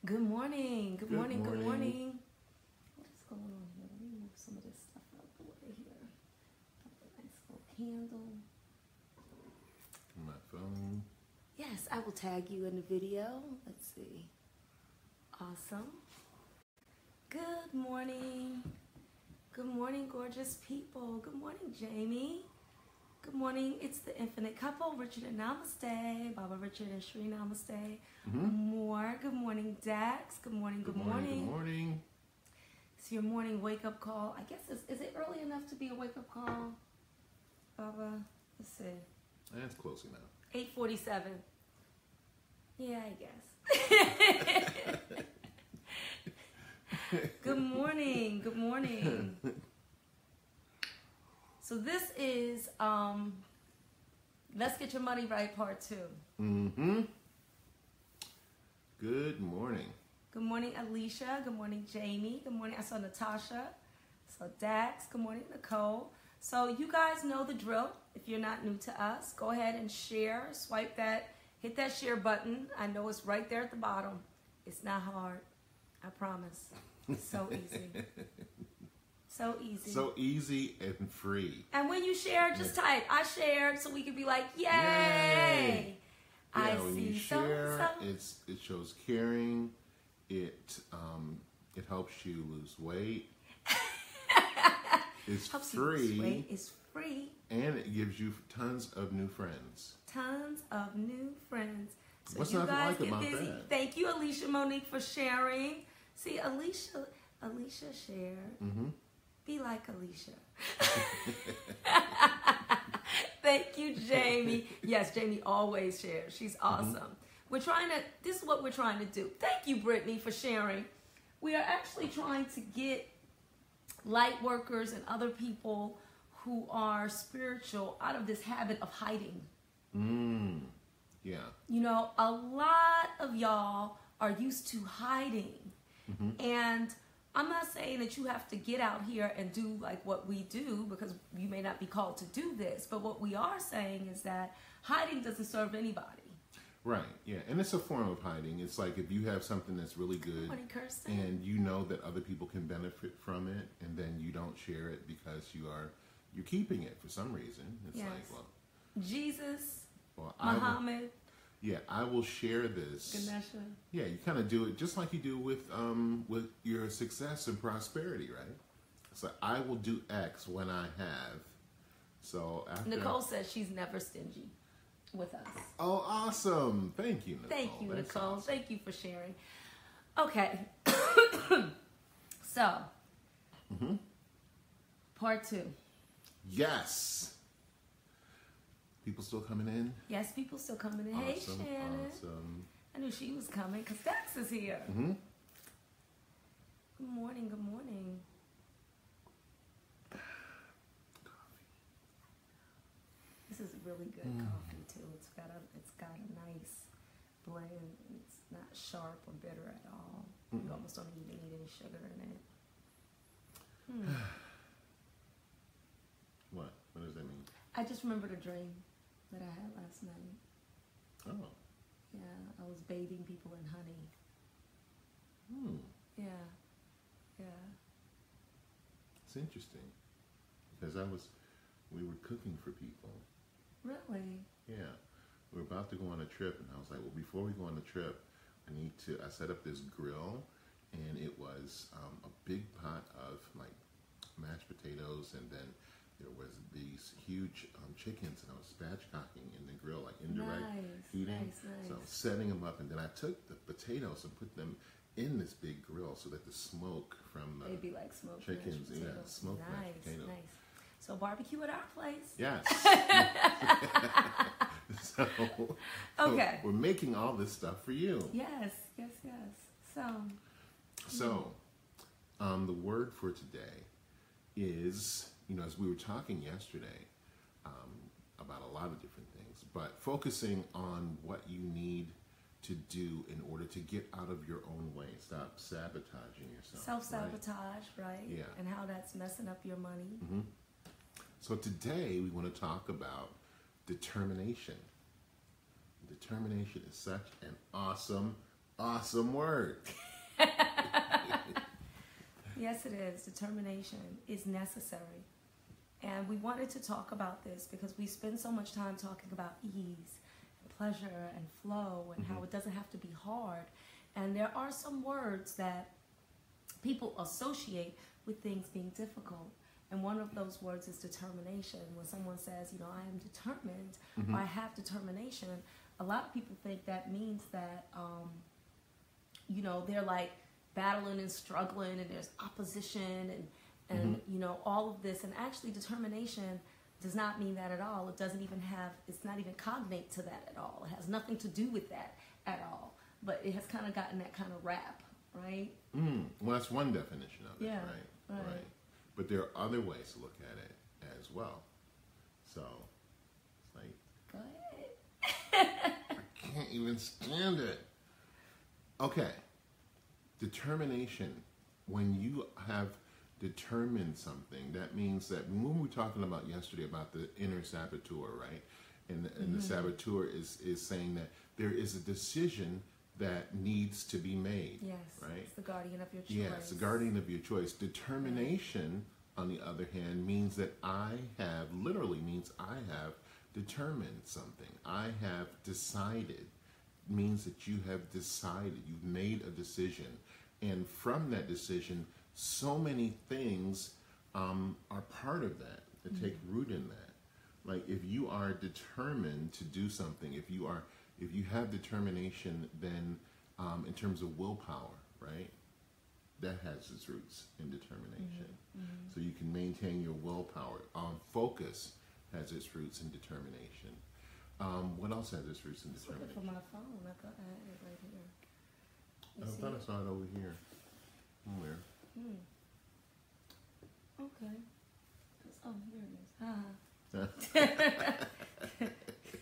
Good morning. Good morning. Good morning. morning. What is going on here? Let me move some of this stuff out of the way here. Have a nice little candle. My phone. Yes, I will tag you in the video. Let's see. Awesome. Good morning. Good morning, gorgeous people. Good morning, Jamie. Good morning. It's the Infinite Couple, Richard and Namaste. Baba Richard and Sri Namaste. More. Good morning, Dax. Good morning. Good morning. Good morning. It's your morning wake-up call. I guess, is it early enough to be a wake-up call, Baba? Let's see. That's close enough. 8:47. Yeah, I guess. Good morning. Good morning. So this is Let's Get Your Money Right Part 2. Good morning. Good morning, Alicia. Good morning, Jamie. Good morning. I saw Natasha. I saw Dax. Good morning, Nicole. So you guys know the drill. If you're not new to us, go ahead and share. Swipe that. Hit that share button. I know it's right there at the bottom. It's not hard. I promise. It's so easy. So easy. So easy and free. And when you share, just type, I shared, so we can be like, yay! Yay! I When see you share, so. it shows caring. It helps you lose weight. It's Helps you lose free. weight. It's free. And it gives you tons of new friends. Tons of new friends. So What's you not to guys like get about busy. that? Thank you, Alicia Monique, for sharing. See, Alicia shared. Be like Alicia. Thank you, Jamie. Yes, Jamie always shares. She's awesome. This is what we're trying to do. Thank you, Brittany, for sharing. We are actually trying to get light workers and other people who are spiritual out of this habit of hiding. Yeah. You know, a lot of y'all are used to hiding. And I'm not saying that you have to get out here and do like what we do, because you may not be called to do this. But what we are saying is that hiding doesn't serve anybody. Right, yeah. And it's a form of hiding. It's like if you have something that's really good Morning, Kirsten. and you know that other people can benefit from it, and then you don't share it because you're keeping it for some reason. It's Yes. like, well, Jesus, I Muhammad, will share this. Ganesha. Yeah, you kind of do it just like you do with your success and prosperity, right? So I will do X when I have. So after Nicole says she's never stingy with us. Oh, awesome! Thank you, Nicole. Thank you, That's Nicole. awesome. Thank you for sharing. Okay. So, part 2. Yes. People still coming in? Yes, people still coming in. Hey, Awesome, Shannon. awesome. I knew she was coming because Dax is here. Good morning. Good morning. This is really good coffee too. It's got a nice blend. It's not sharp or bitter at all. You almost don't even need any sugar in it. What? What does that mean? I just remembered a dream that I had last night. Oh. Yeah, I was bathing people in honey. Yeah. It's interesting because we were cooking for people. Really? Yeah, we were about to go on a trip, and I was like, well, before we go on the trip, I set up this grill, and it was a big pot of like mashed potatoes, and then there was these huge chickens, and I was spatchcocking in the grill, like indirect heating. Nice. So I was setting them up, and then I took the potatoes and put them in this big grill so that the smoke from the They'd be like smoked chickens, mashed yeah, potatoes. smoked mashed potatoes. Nice. So barbecue at our place. Yes. So Okay. we're making all this stuff for you. Yes. So, the word for today is, as we were talking yesterday about a lot of different things, but focusing on what you need to do in order to get out of your own way. Stop sabotaging yourself. Self-sabotage, right? Yeah. And how that's messing up your money. So today we want to talk about determination. Determination is such an awesome Awesome word. Yes, it is. Determination is necessary. And we wanted to talk about this because we spend so much time talking about ease and pleasure and flow and how it doesn't have to be hard. And there are some words that people associate with things being difficult. And one of those words is determination. When someone says, you know, I am determined, or I have determination, a lot of people think that means that, you know, they're like battling and struggling and there's opposition and you know, all of this. And actually determination does not mean that at all. It doesn't even have, it's not even cognate to that at all. It has nothing to do with that at all. But it has kind of gotten that kind of rap, right? Well, that's one definition of it, Yeah, right? But there are other ways to look at it as well. So, it's like, Go ahead. I can't even stand it. Okay. Determination. When you have determined something, that means that when we were talking about yesterday about the inner saboteur, right? And the saboteur is saying that there is a decision that needs to be made. Yes. Right? It's the guardian of your choice. Yeah, it's the guardian of your choice. Determination, on the other hand, means that literally means I have determined something. I have decided. Means that you have decided. You've made a decision. And from that decision, so many things are part of that take root in that. Like if you are determined to do something, if you have determination, then in terms of willpower, right? That has its roots in determination. So you can maintain your willpower. Focus has its roots in determination. What else has its roots in determination? Looking for my phone. I thought I had it right here. I thought I saw it over here. Somewhere. Okay. Oh, here it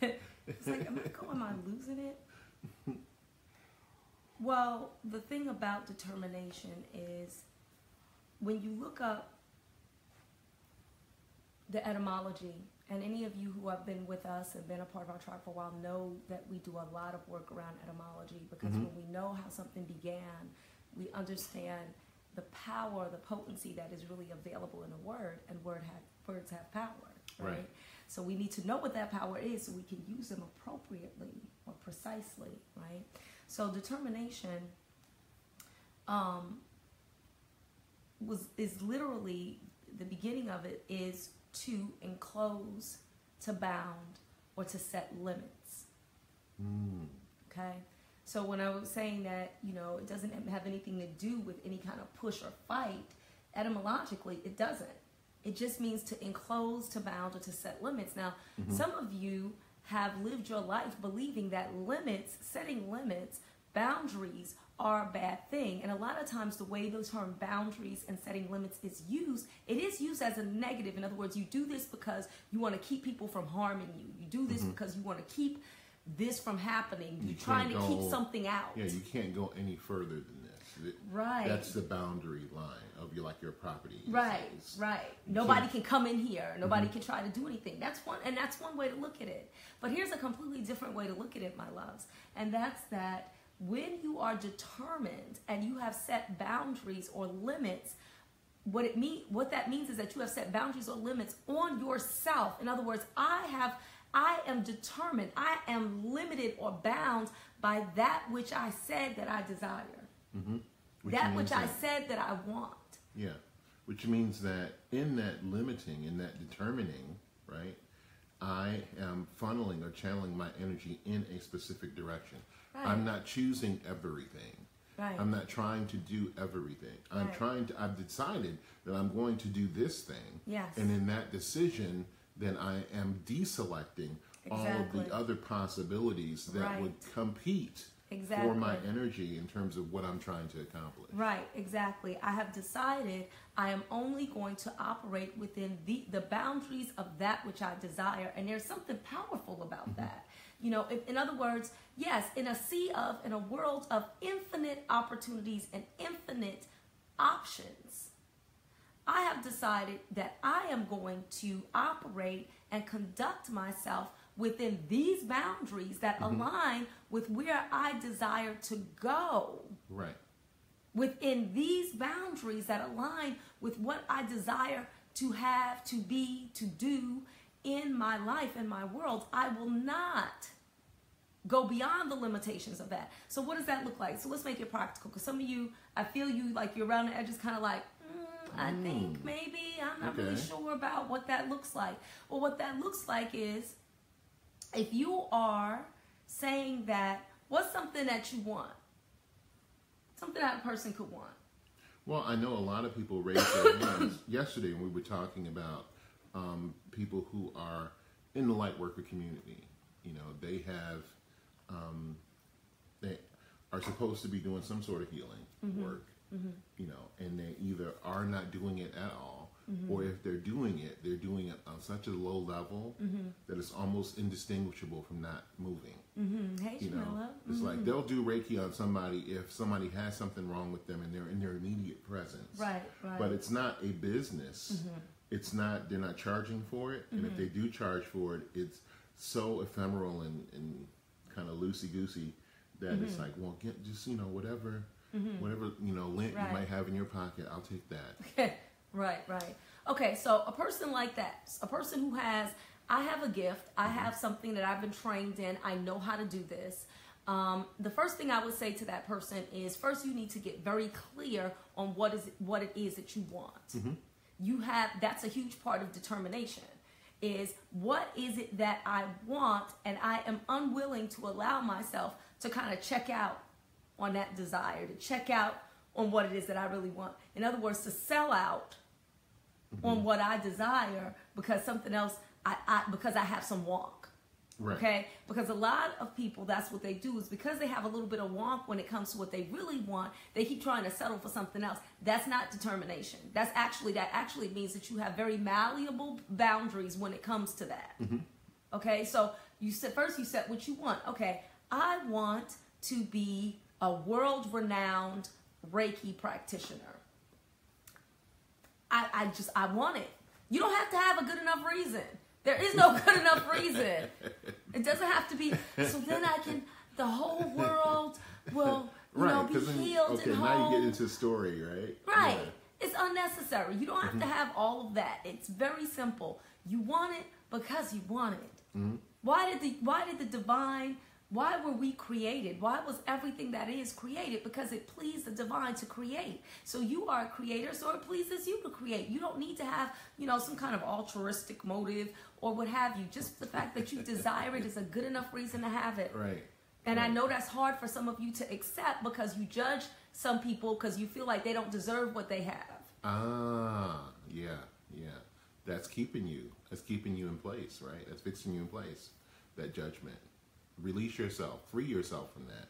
is. It's like, am I losing it? Well, the thing about determination is when you look up the etymology, and any of you who have been with us and been a part of our tribe for a while know that we do a lot of work around etymology, because when we know how something began, we understand the power, the potency that is really available in a word, and words have power, right? So we need to know what that power is so we can use them appropriately or precisely, right? So determination is literally, the beginning of it is to enclose, to bound, or to set limits. Okay? So when I was saying that, you know, it doesn't have anything to do with any kind of push or fight, etymologically, it doesn't. It just means to enclose, to bound, or to set limits. Now, some of you have lived your life believing that setting limits, boundaries are a bad thing. And a lot of times the way the term boundaries and setting limits is used, it is used as a negative. In other words, you do this because you want to keep people from harming you. You do this because you want to keep this from happening. You're trying to keep something out. Yeah, you can't go any further than this. Right. That's the boundary line of your property. Right. Nobody can come in here. Nobody can try to do anything. That's one way to look at it. But here's a completely different way to look at it, my loves. And that's that when you are determined and you have set boundaries or limits, what that means is that you have set boundaries or limits on yourself. In other words, I am determined. I am limited or bound by that which I said that I desire. That which I said that I want. Yeah. Which means that in that limiting, in that determining, right, I am funneling or channeling my energy in a specific direction. Right. I'm not choosing everything. Right. I'm not trying to do everything. I've decided that I'm going to do this thing. Yes. And in that decision, then I am deselecting all of the other possibilities that would compete for my energy in terms of what I'm trying to accomplish. Right, exactly. I have decided I am only going to operate within the boundaries of that which I desire. And there's something powerful about that. You know, in other words, yes, in a world of infinite opportunities and infinite options, I have decided that I am going to operate and conduct myself within these boundaries that align with where I desire to go. Right. Within these boundaries that align with what I desire to have, to be, to do in my life, in my world, I will not go beyond the limitations of that. So what does that look like? So let's make it practical, because some of you, I feel you, like you're around the edges, kind of like, I think maybe I'm not really sure about what that looks like. Well, what that looks like is, if you are saying that, what's something that you want? Something that a person could want. Well, I know a lot of people raised their hands yesterday when we were talking about people who are in the light worker community. You know, they have, they are supposed to be doing some sort of healing work, you know, and they either are not doing it at all, or if they're doing it on such a low level that it's almost indistinguishable from not moving. Hey, You know, Jamila. it's like they'll do Reiki on somebody if somebody has something wrong with them and they're in their immediate presence. Right. But it's not a business. It's not, they're not charging for it. And if they do charge for it, it's so ephemeral and kind of loosey-goosey that it's like, well, get just, you know, whatever, you know, lint you might have in your pocket, I'll take that. Right. Okay, so a person like that, a person who has, I have a gift, I have something that I've been trained in, I know how to do this. The first thing I would say to that person is, first you need to get very clear on what it is that you want. You have, that's a huge part of determination, is what is it that I want, and I am unwilling to allow myself to kind of check out on that desire, to check out on what it is that I really want. In other words, to sell out on what I desire because something else, because I have some wonk. Right. Okay? Because a lot of people, that's what they do, is because they have a little bit of wonk when it comes to what they really want, they keep trying to settle for something else. That's not determination. That actually means that you have very malleable boundaries when it comes to that. Okay? So you said, first you said what you want. Okay, I want to be a world-renowned Reiki practitioner. I want it. You don't have to have a good enough reason. There is no good enough reason. It doesn't have to be, so then the whole world will, you know, be healed and whole. Okay, now you get into the story, right? Right. Yeah. It's unnecessary. You don't have to have all of that. It's very simple. You want it because you want it. Why did the divine, why were we created? Why was everything that is created? Because it pleased the divine to create. So you are a creator, so it pleases you to create. You don't need to have, you know, some kind of altruistic motive or what have you. Just the fact that you desire it is a good enough reason to have it. Right. And I know that's hard for some of you to accept because you judge some people because you feel like they don't deserve what they have. Yeah. That's keeping you in place, right? That's fixing you in place, that judgment. Release yourself, free yourself from that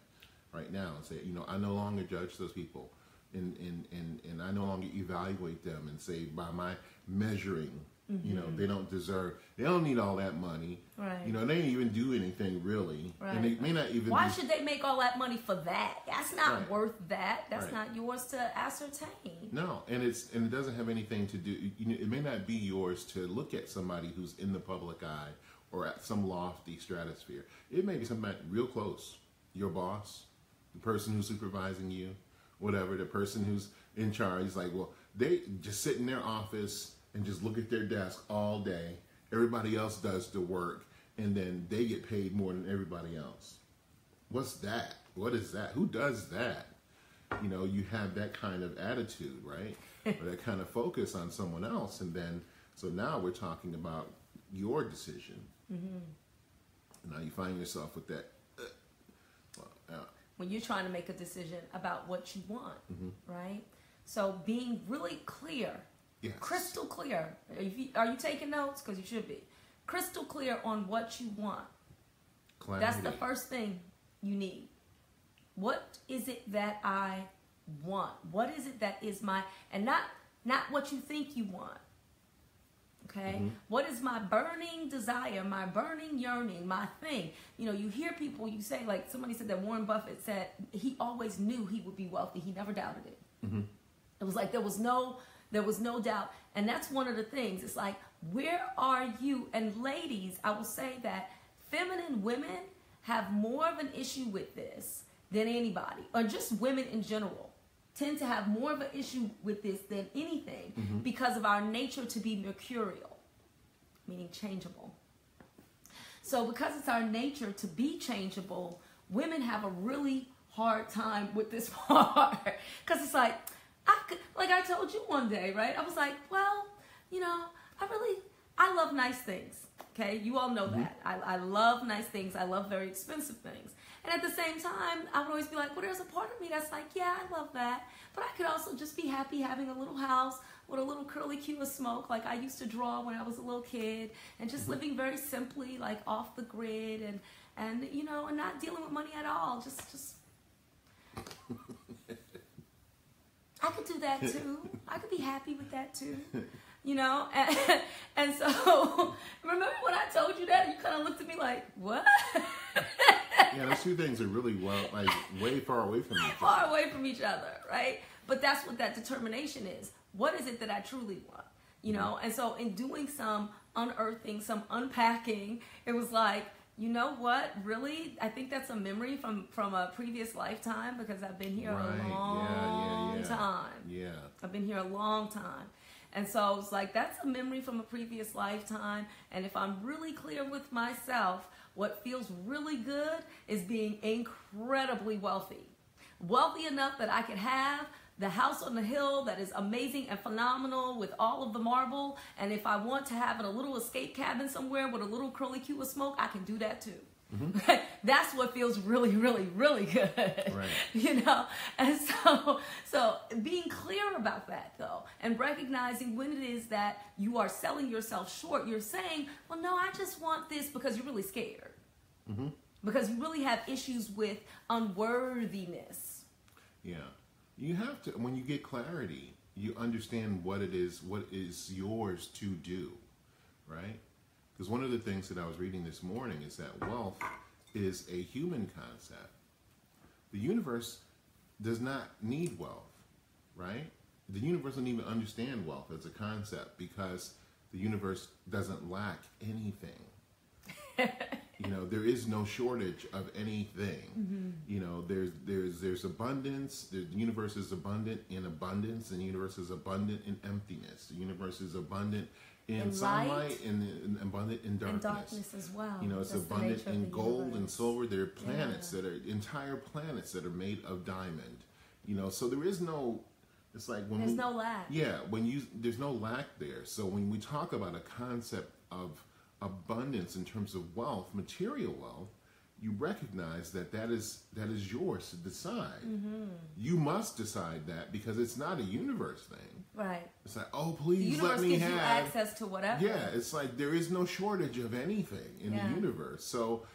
right now and say, you know, I no longer judge those people and I no longer evaluate them and say by my measuring, you know, they don't need all that money. Right. You know, they didn't even do anything really. Right. And they may not even Why should they make all that money for that? That's not worth that. That's Right. not yours to ascertain. No, and it doesn't have anything to do, you know, it may not be yours to look at somebody who's in the public eye or at some lofty stratosphere. It may be somebody real close, your boss, the person who's supervising you, whatever, the person who's in charge. It's like, well, they just sit in their office and just look at their desk all day. Everybody else does the work, and then they get paid more than everybody else. What's that? What is that? Who does that? You know, you have that kind of attitude, right? Or that kind of focus on someone else. And then, so now we're talking about your decision. Now you find yourself with that. When you're trying to make a decision about what you want, right? So being really clear, Yes. crystal clear. Are you taking notes? Because you should be. Crystal clear on what you want. Clarity. That's the first thing you need. What is it that I want? What is it that is my, and not what you think you want. Okay? What is my burning desire, my burning yearning, my thing? You know, you hear people, you say, like somebody said that Warren Buffett said he always knew he would be wealthy. He never doubted it. It was like there was no doubt. And that's one of the things. It's like, where are you? And ladies, I will say that feminine women have more of an issue with this than anybody, or just women in general tend to have more of an issue with this than anything because of our nature to be mercurial, meaning changeable. So because it's our nature to be changeable, women have a really hard time with this part. Because it's like, I told you one day, right? I was like, well, you know, I love nice things. Okay, you all know that. I love nice things. I love very expensive things. And at the same time, I would always be like, well, there's a part of me that's like, yeah, I love that. But I could also just be happy having a little house with a little curly cue of smoke like I used to draw when I was a little kid, and just living very simply, like off the grid, and you know, and not dealing with money at all. Just I could do that too. I could be happy with that too. You know, and so remember when I told you that, you kind of looked at me like, what? Yeah, those two things are really way far away from each other. Far away from each other, right? But that's what that determination is. What is it that I truly want? You know, and so in doing some unearthing, some unpacking, it was like, you know what? Really, I think that's a memory from a previous lifetime, because I've been here a long time. Yeah. I've been here a long time. And so it's like, that's a memory from a previous lifetime. And if I'm really clear with myself, what feels really good is being incredibly wealthy. Wealthy enough that I could have the house on the hill that is amazing and phenomenal with all of the marble. And if I want to have a little escape cabin somewhere with a little curly cue of smoke, I can do that too. That's what feels really, really, really good. Right. You know? And so being clear about that though, and recognizing when it is that you are selling yourself short, you're saying, well, no, I just want this, because you're really scared. Because you really have issues with unworthiness. Yeah. You have to, when you get clarity, you understand what is yours to do, right? Because one of the things that I was reading this morning is that wealth is a human concept. The universe does not need wealth, right? The universe doesn't even understand wealth as a concept, because the universe doesn't lack anything. You know, there is no shortage of anything. You know, there's abundance. The universe is abundant in abundance, and the universe is abundant in emptiness. The universe is abundant in sunlight, and abundant in darkness. And darkness as well. You know, it's abundant in gold and silver. There are planets that are entire planets that are made of diamond. You know, so there is no. It's like when there's no lack. Yeah, there's no lack there. So when we talk about a concept of abundance in terms of wealth, material wealth, you recognize that is yours to decide. You must decide that, because it's not a universe thing. Right. It's like, oh, please let me have. The universe gives you access to whatever. Yeah, it's like there is no shortage of anything in the universe. So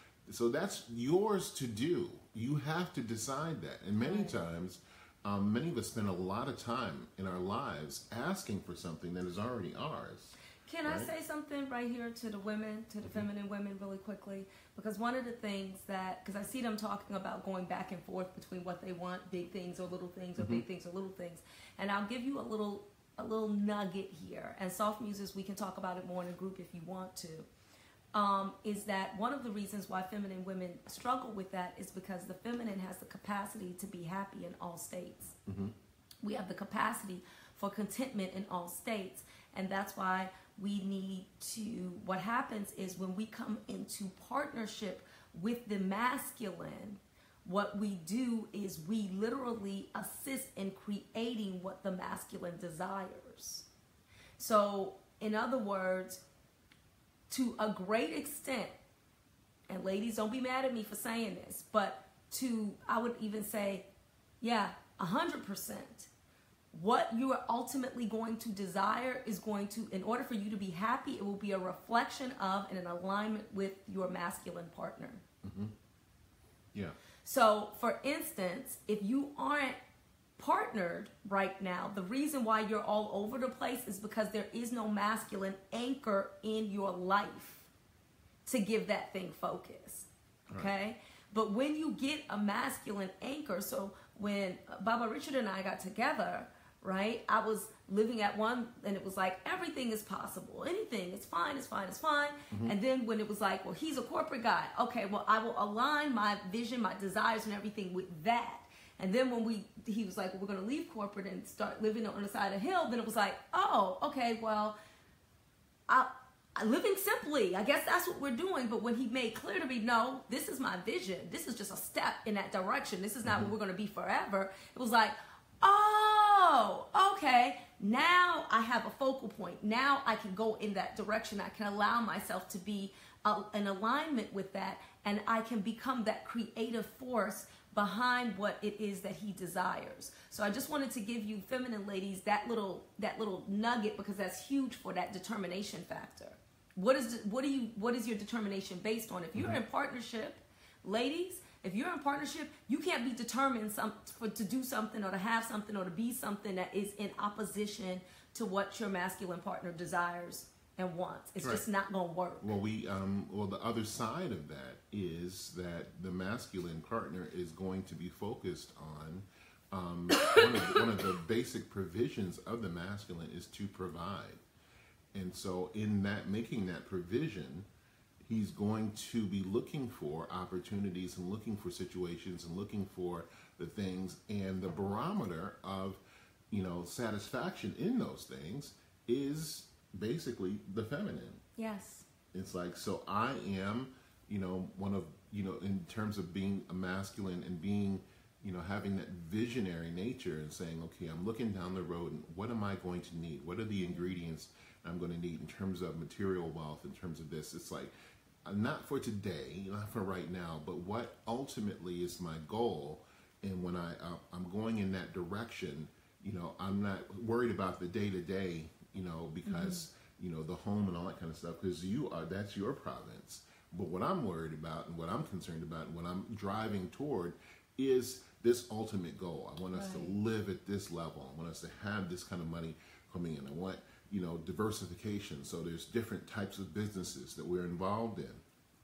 that's yours to do. You have to decide that. And many times, many of us spend a lot of time in our lives asking for something that is already ours. Can I say something right here to the women, to the feminine women, really quickly? Because one of the things because I see them talking about going back and forth between what they want, big things or little things, or big things or little things. And I'll give you a little nugget here. And Soft Muses, we can talk about it more in a group if you want to. Is that one of the reasons why feminine women struggle with that is because the feminine has the capacity to be happy in all states. We have the capacity for contentment in all states. And that's why we need to, what happens is when we come into partnership with the masculine, what we do is we literally assist in creating what the masculine desires. So, in other words, to a great extent, and ladies, don't be mad at me for saying this, but I would even say, 100%. What you are ultimately going to desire is going to, in order for you to be happy, it will be a reflection of and an alignment with your masculine partner. Yeah. So, for instance, if you aren't partnered right now, the reason why you're all over the place is because there is no masculine anchor in your life to give that thing focus. Okay? Right. But when you get a masculine anchor, so when Baba Richard and I got together, right? I was living at one, and it was like, everything is possible. Anything, it's fine, it's fine, it's fine. And then when it was like, well, he's a corporate guy. Okay, well, I will align my vision, my desires, and everything with that. And then when he was like, well, we're going to leave corporate and start living on the side of the hill, then it was like, oh, okay, well, I living simply, I guess that's what we're doing. But when he made clear to me, no, this is my vision. This is just a step in that direction. This is not what we're going to be forever. It was like, oh, okay. Now I have a focal point. Now I can go in that direction. I can allow myself to be in alignment with that. And I can become that creative force behind what it is that he desires. So I just wanted to give you feminine ladies that little nugget, because that's huge for that determination factor. What is your determination based on? If you're in partnership, ladies, if you're in partnership, you can't be determined to do something or to have something or to be something that is in opposition to what your masculine partner desires and wants. It's just not going to work. Well, the other side of that is that the masculine partner is going to be focused on one of the basic provisions of the masculine is to provide. And so in that, making that provision, he's going to be looking for opportunities and looking for situations and looking for the things, and the barometer of, satisfaction in those things is basically the feminine. Yes. It's like, so I am, one of, in terms of being a masculine and being, having that visionary nature and saying, okay, I'm looking down the road and what am I going to need? What are the ingredients I'm going to need in terms of material wealth, in terms of this? It's like, not for today, not for right now, but what ultimately is my goal. And when I'm going in that direction, I'm not worried about the day-to-day, because, the home and all that kind of stuff, because that's your province. But what I'm worried about and what I'm concerned about and what I'm driving toward is this ultimate goal. I want us to live at this level. I want us to have this kind of money coming in. I want, diversification. So there's different types of businesses that we're involved in.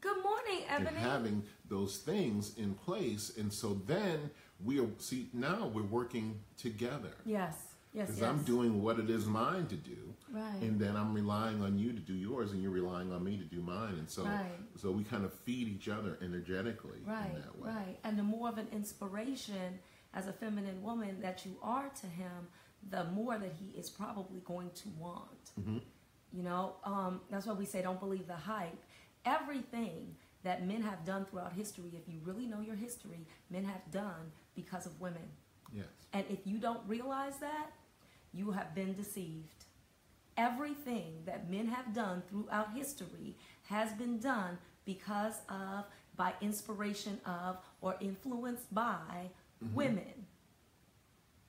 Good morning, Ebony. And having those things in place. And so then now we're working together. Yes. Because I'm doing what it is mine to do. Right. And then I'm relying on you to do yours, and you're relying on me to do mine. And so so we kind of feed each other energetically in that way. Right. And the more of an inspiration as a feminine woman that you are to him, the more that he is probably going to want. That's why we say don't believe the hype. Everything that men have done throughout history, if you really know your history, men have done because of women. Yes. And if you don't realize that, you have been deceived. Everything that men have done throughout history has been done because of, by inspiration of, or influenced by women.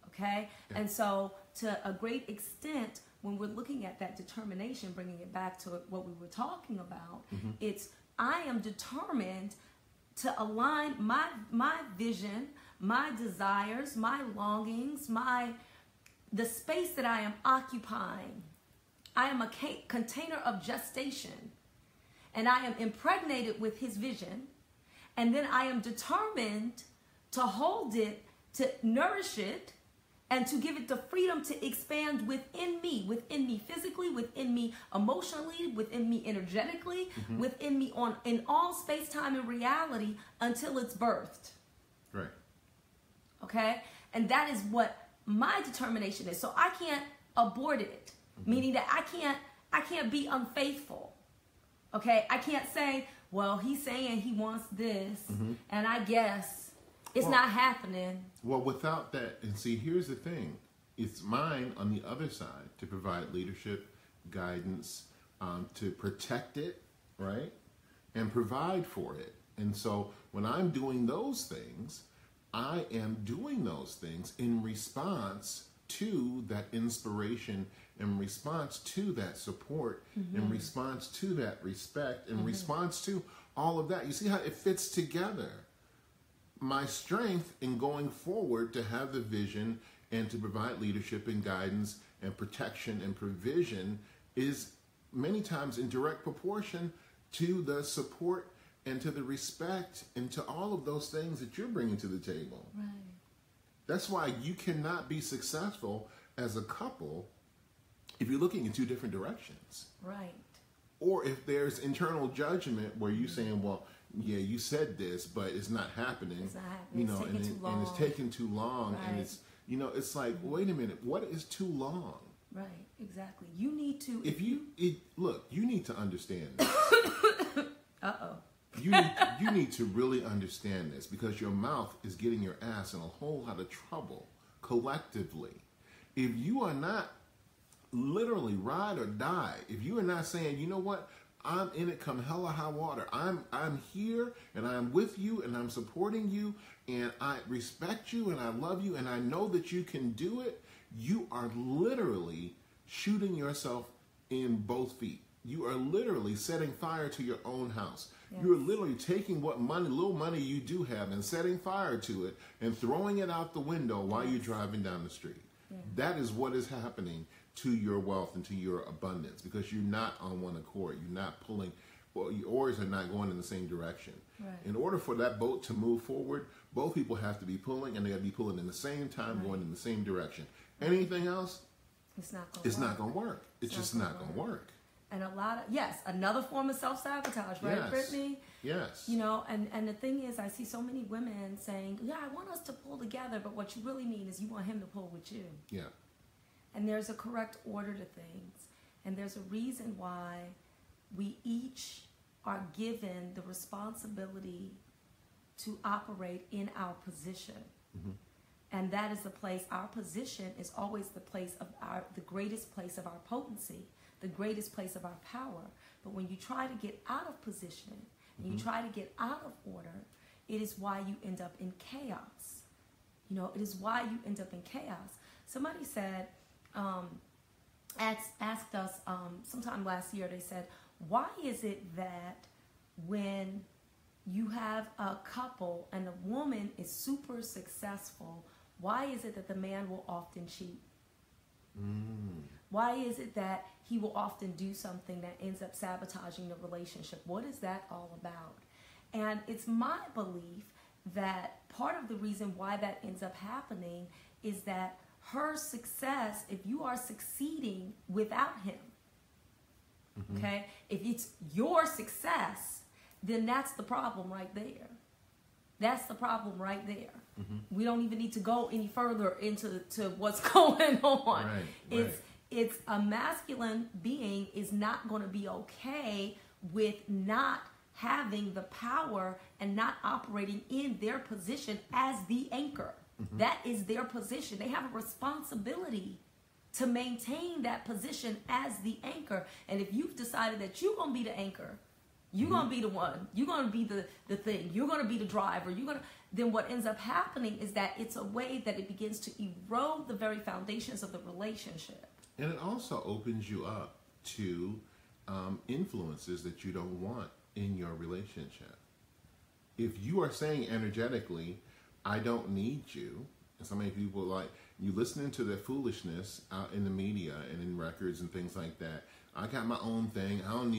Okay? Yeah. And so to a great extent, when we're looking at that determination, bringing it back to what we were talking about, it's I am determined to align my vision, my desires, my longings, the space that I am occupying. I am a container of gestation, and I am impregnated with his vision, and then I am determined to hold it, to nourish it, and to give it the freedom to expand within me physically, within me emotionally, within me energetically, within me in all space, time, and reality until it's birthed. Right. Okay? And that is what my determination is. So I can't abort it, meaning that I can't be unfaithful. Okay? I can't say, well, he's saying he wants this, and I guess it's not happening. Well, without that, and see, here's the thing. It's mine on the other side to provide leadership, guidance, to protect it, right? And provide for it. And so when I'm doing those things, I am doing those things in response to that inspiration, in response to that support, in response to that respect, in response to all of that. You see how it fits together. My strength in going forward to have the vision and to provide leadership and guidance and protection and provision is many times in direct proportion to the support and to the respect and to all of those things that you're bringing to the table. Right. That's why you cannot be successful as a couple, if you're looking in two different directions. Right. Or if there's internal judgment where you're saying, well, yeah, you said this, but it's not happening. It's not happening. You know, and it's taking too long. Right. And it's, you know, it's like, wait a minute, what is too long? Right, exactly. You need to... Look, you need to understand this. Uh-oh. You need to really understand this, because your mouth is getting your ass in a whole lot of trouble collectively. If you are not literally ride or die, if you are not saying, you know what, I'm in it come hell or high water, I'm here and I'm with you and I'm supporting you and I respect you and I love you and I know that you can do it, you are literally shooting yourself in both feet. You are literally setting fire to your own house. Yes. You are literally taking what little money you do have and setting fire to it and throwing it out the window while you're driving down the street. Yeah. That is what is happening to your wealth and to your abundance, because you're not on one accord. You're not pulling, well, your oars are not going in the same direction. Right. In order for that boat to move forward, both people have to be pulling, and they have to be pulling in the same time, going in the same direction. Anything else, it's not going to work. It's just not going to work. And another form of self-sabotage, right, yes. Brittany? Yes. You know, and the thing is, I see so many women saying, yeah, I want us to pull together, but what you really mean is you want him to pull with you. Yeah. And there's a correct order to things. And there's a reason why we each are given the responsibility to operate in our position. Mm-hmm. And that is the place, our position is always the place of the greatest place of our potency, the greatest place of our power. But when you try to get out of position, and you try to get out of order, it is why you end up in chaos. You know, it is why you end up in chaos. Somebody said, asked us sometime last year, they said, why is it that when you have a couple and the woman is super successful, why is it that the man will often cheat? Why is it that he will often do something that ends up sabotaging the relationship? What is that all about? And it's my belief that part of the reason why that ends up happening is that her success, if you are succeeding without him, okay, if it's your success, then that's the problem right there. That's the problem right there. We don't even need to go any further into what's going on. Right, it's a masculine being is not going to be okay with not having the power and not operating in their position as the anchor. That is their position. They have a responsibility to maintain that position as the anchor. And if you've decided that you're going to be the anchor, you're going to be the one, you're going to be the thing, you're going to be the driver, then what ends up happening is that it's a way that it begins to erode the very foundations of the relationship. And it also opens you up to influences that you don't want in your relationship. If you are saying energetically, I don't need you, and so many people like, you listening to their foolishness out in the media and in records and things like that. I got my own thing. I don't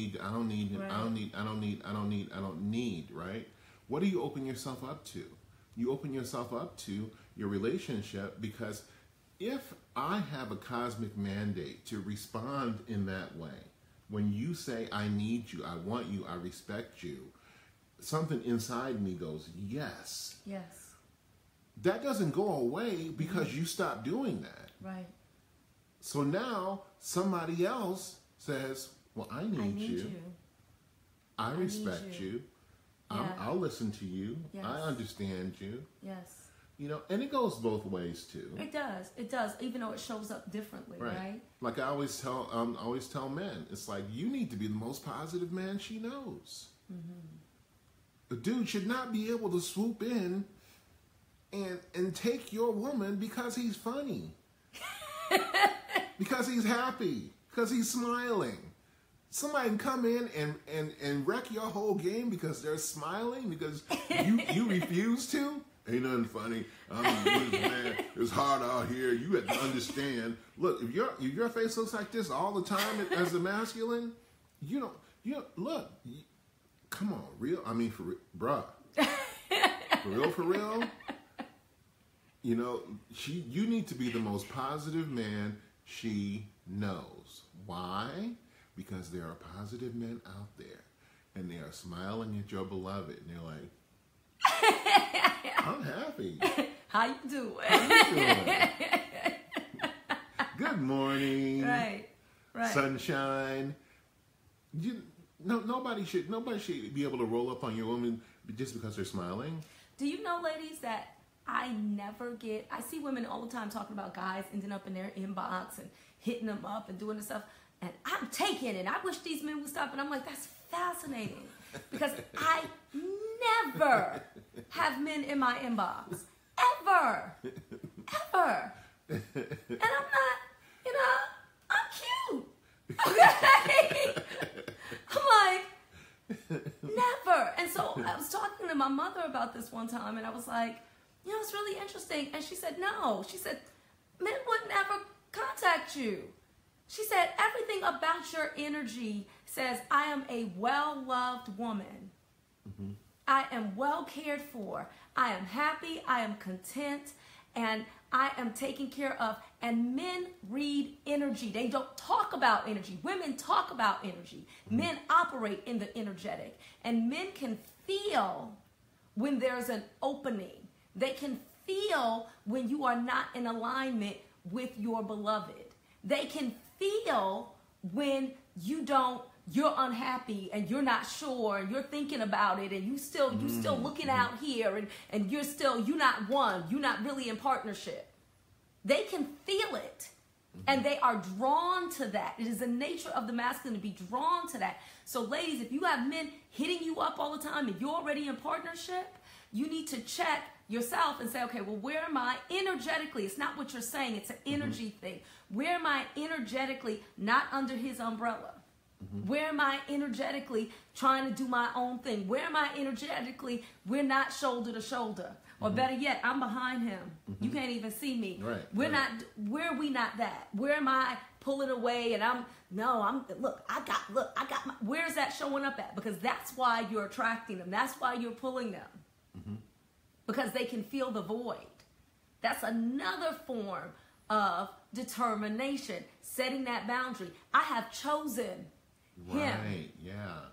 need, right? What do you open yourself up to? You open yourself up to your relationship, because if I have a cosmic mandate to respond in that way, when you say, I need you, I want you, I respect you, something inside me goes, yes. Yes. That doesn't go away because you stop doing that. Right. So now somebody else says, well, I need you. I respect you. Yeah. I'll listen to you. Yes. I understand you. Yes. You know, and it goes both ways too. It does. It does, even though it shows up differently, right? Like I always tell men, it's like, you need to be the most positive man she knows. A dude should not be able to swoop in and take your woman because he's funny. Because he's happy. Because he's smiling. Somebody can come in and wreck your whole game because they're smiling, because you refuse to. Ain't nothing funny. Man, it's hard out here. You have to understand. Look, if your face looks like this all the time as a masculine, look. Come on, real. I mean, bruh. For real. You know, you need to be the most positive man she knows. Why? Because there are positive men out there, and they are smiling at your beloved, and they're like, I'm happy. How you doing? How you doing? Good morning. Right. Sunshine. Nobody should be able to roll up on your woman just because they're smiling. Do you know, ladies, that I see women all the time talking about guys ending up in their inbox and hitting them up and doing this stuff, and I'm taking it. I wish these men would stop. And I'm like, that's fascinating, because I never have men in my inbox. Ever. And I'm not, I'm cute. Okay? I'm like, never. And so I was talking to my mother about this one time, and I was like, it's really interesting. And she said, no. She said, men would never contact you. She said, everything about your energy says, I am a well-loved woman. Mm-hmm. I am well cared for. I am happy. I am content. And I am taken care of. And men read energy. They don't talk about energy. Women talk about energy. Mm-hmm. Men operate in the energetic. And men can feel when there's an opening. They can feel when you are not in alignment with your beloved. They can feel when you're unhappy and you're not sure and you're thinking about it and you still looking out here and you're not really in partnership. They can feel it, and they are drawn to that. It is the nature of the masculine to be drawn to that. So ladies, if you have men hitting you up all the time and you're already in partnership, you need to check yourself and say, okay, well, where am I energetically? It's not what you're saying. It's an energy thing. Where am I energetically not under his umbrella? Mm-hmm. Where am I energetically trying to do my own thing? Where am I energetically, we're not shoulder to shoulder? Or better yet, I'm behind him. Mm-hmm. You can't even see me. Right, where are we not that? Where am I pulling away and I got my, where's that showing up at? Because that's why you're attracting them. That's why you're pulling them. Mm-hmm. Because they can feel the void. That's another form of determination, setting that boundary. I have chosen him. Right, yeah.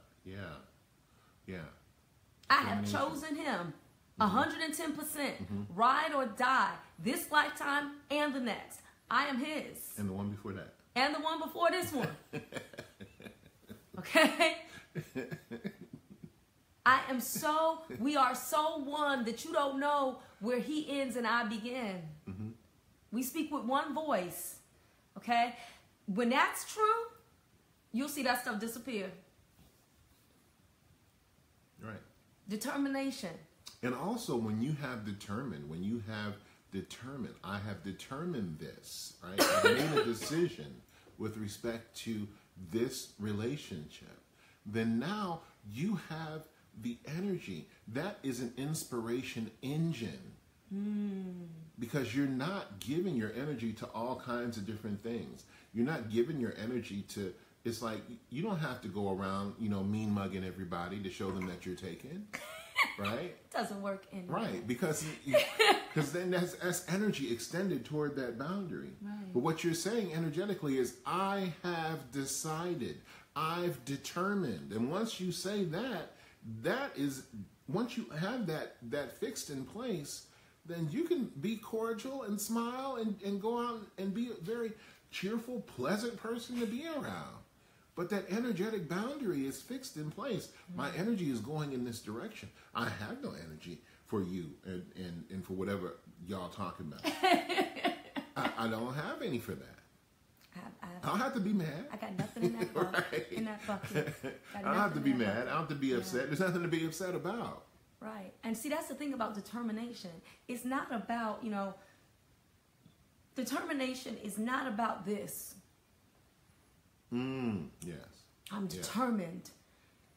I have chosen him 110%, ride or die, this lifetime and the next. I am his. And the one before that. And the one before this one. Okay? We are so one that you don't know where he ends and I begin. Mm-hmm. We speak with one voice. Okay? When that's true, you'll see that stuff disappear. Right. Determination. And also when you have determined, I have determined this, right? I made a decision with respect to this relationship. Then now you have the energy. That is an inspiration engine. Because you're not giving your energy to all kinds of different things. You're not giving your energy to, it's like, you don't have to go around, mean mugging everybody to show them that you're taken. Right? It doesn't work anymore. Right, because then that's energy extended toward that boundary. Right. But what you're saying energetically is, I have decided, I've determined. And once you say that is, once you have that fixed in place, then you can be cordial and smile and go out and be a very cheerful, pleasant person to be around. But that energetic boundary is fixed in place. My energy is going in this direction. I have no energy for you and for whatever y'all talking about. I don't have any for that. I don't have to be mad. I got nothing in that bucket. Right. In that bucket. I don't have to be mad. I don't have to be upset. There's nothing to be upset about. Right. And see, that's the thing about determination. It's not about, determination is not about this. Yes. I'm determined.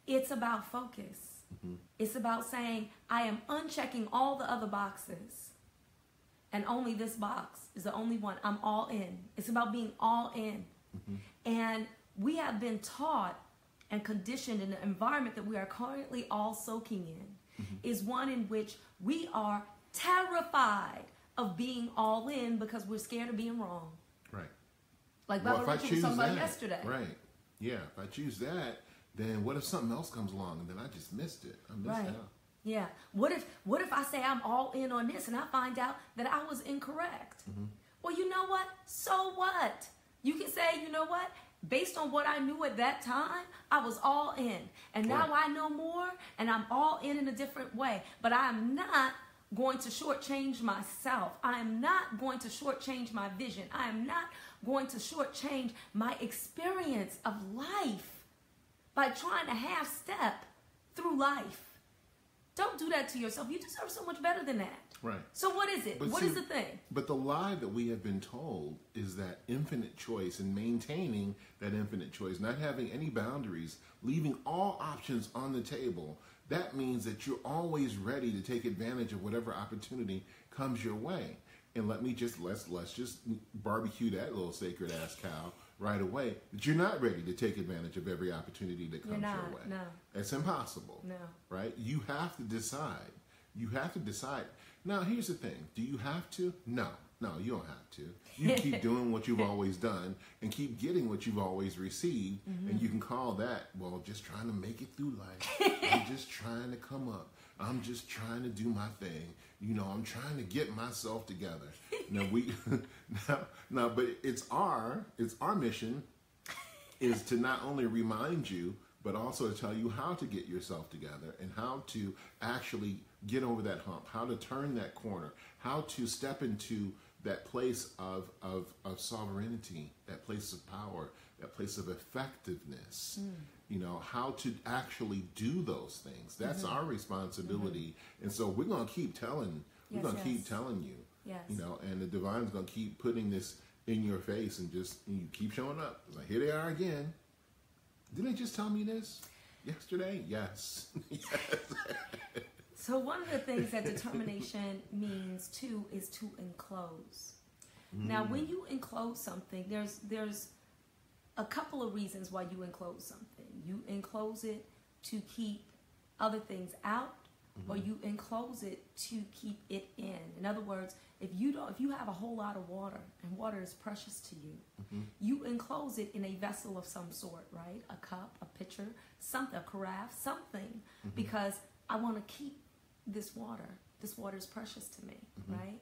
It's about focus. Mm-hmm. It's about saying, I am unchecking all the other boxes. And only this box is the only one. I'm all in. It's about being all in. Mm-hmm. And we have been taught and conditioned in the environment that we are currently all soaking in, is one in which we are terrified of being all in because we're scared of being wrong. Right. Like Well, Baba if I Richard was talking choose about that, yesterday. right. Yeah, if I choose that, then what if something else comes along and then I just missed it? I missed out. Yeah. What if I say I'm all in on this and I find out that I was incorrect? Mm-hmm. Well, you know what? So what? You can say, you know what? Based on what I knew at that time, I was all in. And now Right. I know more and I'm all in a different way. But I'm not going to shortchange myself. I am not going to shortchange my vision. I am not going to shortchange my experience of life by trying to half step through life. Don't do that to yourself. You deserve so much better than that. Right. So what is it? But What see, is the thing? But the lie that we have been told is that infinite choice and maintaining that infinite choice, not having any boundaries, leaving all options on the table, that means that you're always ready to take advantage of whatever opportunity comes your way. And let's just barbecue that little sacred ass cow right away. That you're not ready to take advantage of every opportunity that comes your way. No. It's impossible. No. Right? You have to decide. You have to decide. Now, here's the thing. Do you have to? No, you don't have to. You keep doing what you've always done and keep getting what you've always received. Mm-hmm. And you can call that, well, just trying to make it through life. I'm just trying to come up. I'm just trying to do my thing. You know, I'm trying to get myself together. But it's our mission is to not only remind you, but also to tell you how to get yourself together and how to actually get over that hump, how to turn that corner, how to step into that place of sovereignty, that place of power, that place of effectiveness. You know, how to actually do those things. That's our responsibility. And so we're going to keep telling, keep telling you, you know, and the divine's going to keep putting this in your face and just you keep showing up. It's like, here they are again. Didn't they just tell me this yesterday? Yes. Yes. So one of the things that determination means too is to enclose. Now, when you enclose something, there's a couple of reasons why you enclose something. You enclose it to keep other things out, or you enclose it to keep it in. In other words, if you have a whole lot of water and water is precious to you, you enclose it in a vessel of some sort, right? A cup, a pitcher, something, a carafe, something, because I want to keep this water. This water is precious to me, right?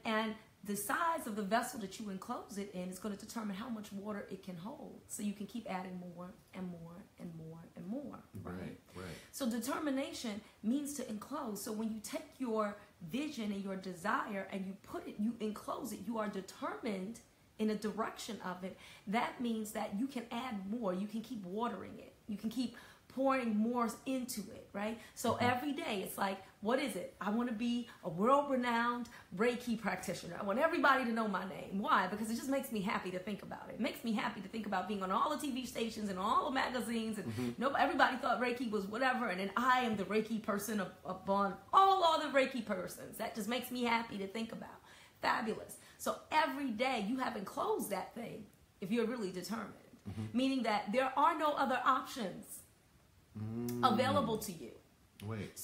And the size of the vessel that you enclose it in is going to determine how much water it can hold. So you can keep adding more and more and more and more, right? Right. So determination means to enclose. So when you take your vision and your desire and you enclose it, you are determined in a direction of it. That means that you can add more. You can keep watering it. You can keep pouring more into it, right? So every day it's like, what is it? I want to be a world-renowned Reiki practitioner. I want everybody to know my name. Why? Because it just makes me happy to think about it. It makes me happy to think about being on all the TV stations and all the magazines, and everybody thought Reiki was whatever, and then I am the Reiki person upon all other Reiki persons. That just makes me happy to think about. Fabulous. So every day you have enclosed that thing if you're really determined, meaning that there are no other options available to you. Wait.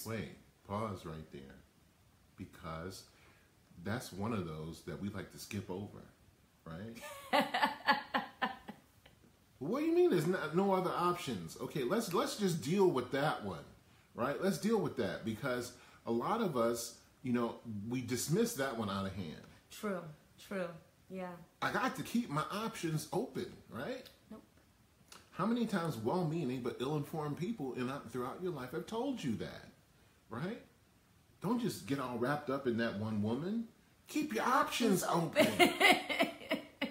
Pause right there. Because that's one of those that we like to skip over, right? What do you mean there's no other options? Okay, let's just deal with that one, right? Let's deal with that because a lot of us, you know, we dismiss that one out of hand. True. Yeah. I got to keep my options open, right? Nope. How many times well-meaning but ill-informed people throughout your life have told you that, right? Don't just get all wrapped up in that one woman. Keep your options open.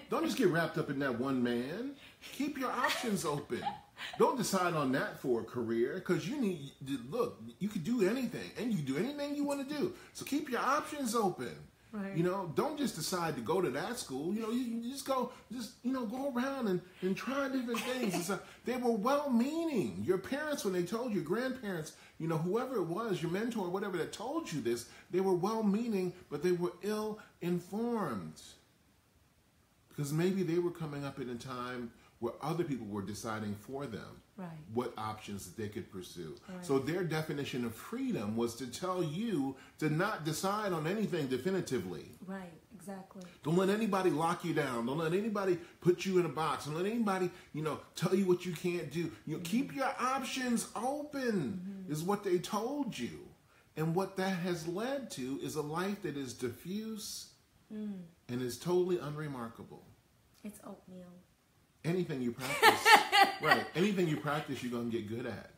Don't just get wrapped up in that one man. Keep your options open. Don't decide on that for a career because you could do anything and you can do anything you want to do. So keep your options open. Right. You know, don't just decide to go to that school. You know, you just go around and try different things. They were well-meaning. Your parents, when they told you, grandparents, you know, whoever it was, your mentor, whatever that told you this, they were well-meaning, but they were ill-informed. Because maybe they were coming up in a time where other people were deciding for them Right. what options that they could pursue. Right. So their definition of freedom was to tell you to not decide on anything definitively. Right. Exactly. Don't let anybody lock you down. Don't let anybody put you in a box. Don't let anybody, tell you what you can't do. Keep your options open is what they told you. And what that has led to is a life that is diffuse and is totally unremarkable. It's oatmeal. Anything you practice, right? Anything you practice, you're going to get good at.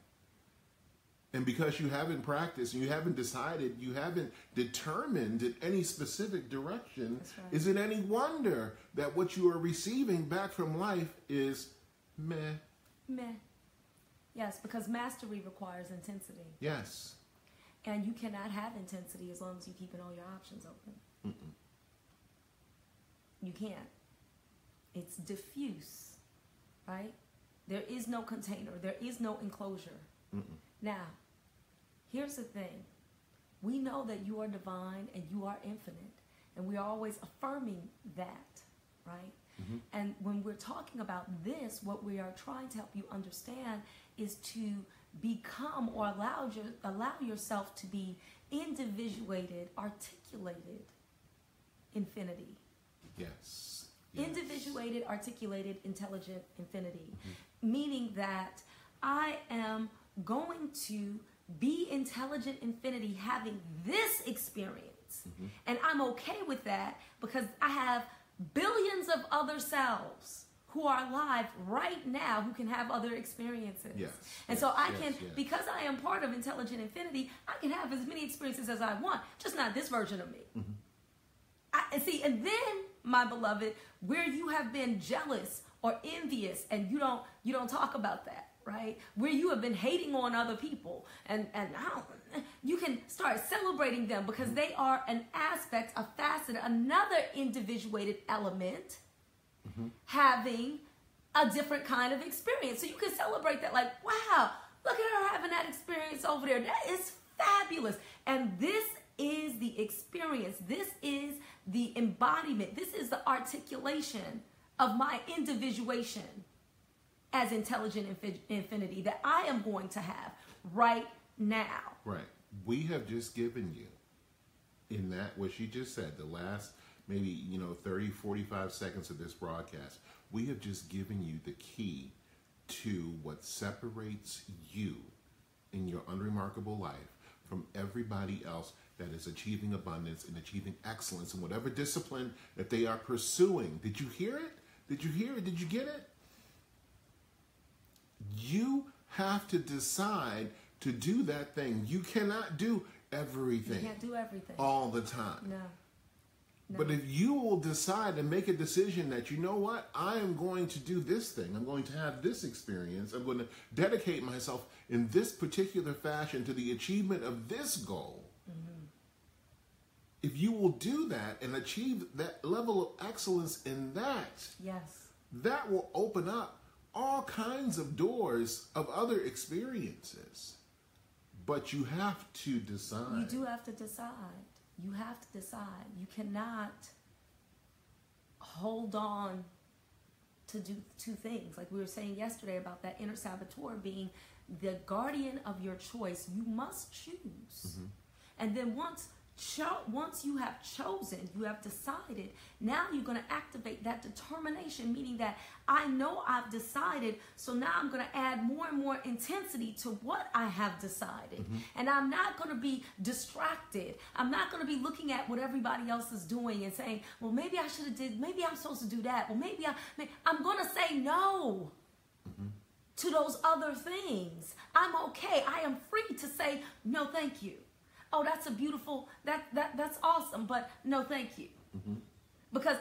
And because you haven't practiced, you haven't decided, you haven't determined in any specific direction, That's right. is it any wonder that what you are receiving back from life is meh? Meh. Yes, because mastery requires intensity. Yes. And you cannot have intensity as long as you're keeping all your options open. You can't. It's diffuse, right? There is no container. There is no enclosure. Now, here's the thing. We know that you are divine and you are infinite. And we are always affirming that, right? And when we're talking about this, what we are trying to help you understand is to become or allow yourself to be individuated, articulated infinity. Yes. Individuated, articulated, intelligent infinity. Meaning that I am going to be intelligent infinity having this experience. And I'm okay with that because I have billions of other selves who are alive right now who can have other experiences. Yes, And yes, so I yes, can, yes. because I am part of intelligent infinity, I can have as many experiences as I want, just not this version of me. And then, my beloved, where you have been jealous or envious and you don't talk about that, right? Where you have been hating on other people and you can start celebrating them because they are an aspect, a facet, another individuated element having a different kind of experience. So you can celebrate that like, wow, look at her having that experience over there. That is fabulous. And this is the experience. This is the embodiment. This is the articulation of my individuation as intelligent infinity that I am going to have right now. Right. We have just given you, in that, what she just said, the last maybe, 30, 45 seconds of this broadcast, we have just given you the key to what separates you in your unremarkable life from everybody else that is achieving abundance and achieving excellence in whatever discipline that they are pursuing. Did you hear it? Did you hear it? Did you get it? You have to decide to do that thing. You cannot do everything. You can't do everything all the time. No. But if you will decide and make a decision that, you know what, I am going to do this thing. I'm going to have this experience. I'm going to dedicate myself in this particular fashion to the achievement of this goal. If you will do that and achieve that level of excellence in that, yes, that will open up all kinds of doors of other experiences. But you have to decide. you do have to decide. You have to decide. You cannot hold on to do two things. Like we were saying yesterday about that inner saboteur being the guardian of your choice. You must choose. And then once you have chosen, you have decided, now you're going to activate that determination, meaning that I know I've decided, so now I'm going to add more and more intensity to what I have decided. And I'm not going to be distracted. I'm not going to be looking at what everybody else is doing and saying, well, maybe I should have did, maybe I'm supposed to do that. Well, I'm going to say no to those other things. I'm okay. I am free to say, no, thank you. Oh, that's a beautiful, that's awesome, but no thank you. Because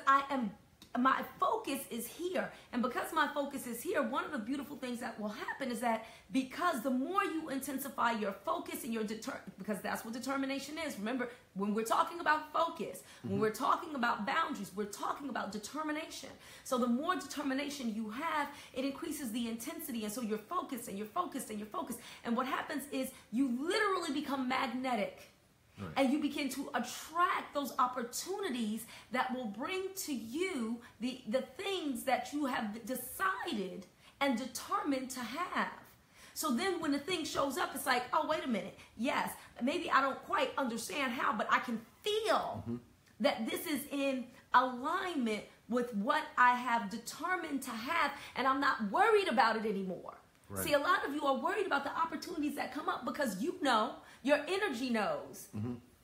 my focus is here. And because my focus is here, one of the beautiful things that will happen is that because the more you intensify your focus and your because that's what determination is. Remember, when we're talking about focus, when we're talking about boundaries, we're talking about determination. So the more determination you have, it increases the intensity. And so you're focused and you're focused and you're focused. And what happens is you literally become magnetic. Right. And you begin to attract those opportunities that will bring to you the things that you have decided and determined to have. So then when the thing shows up, it's like, oh, wait a minute. Yes, maybe I don't quite understand how, but I can feel that this is in alignment with what I have determined to have, and I'm not worried about it anymore. Right. See, a lot of you are worried about the opportunities that come up because you know, your energy knows.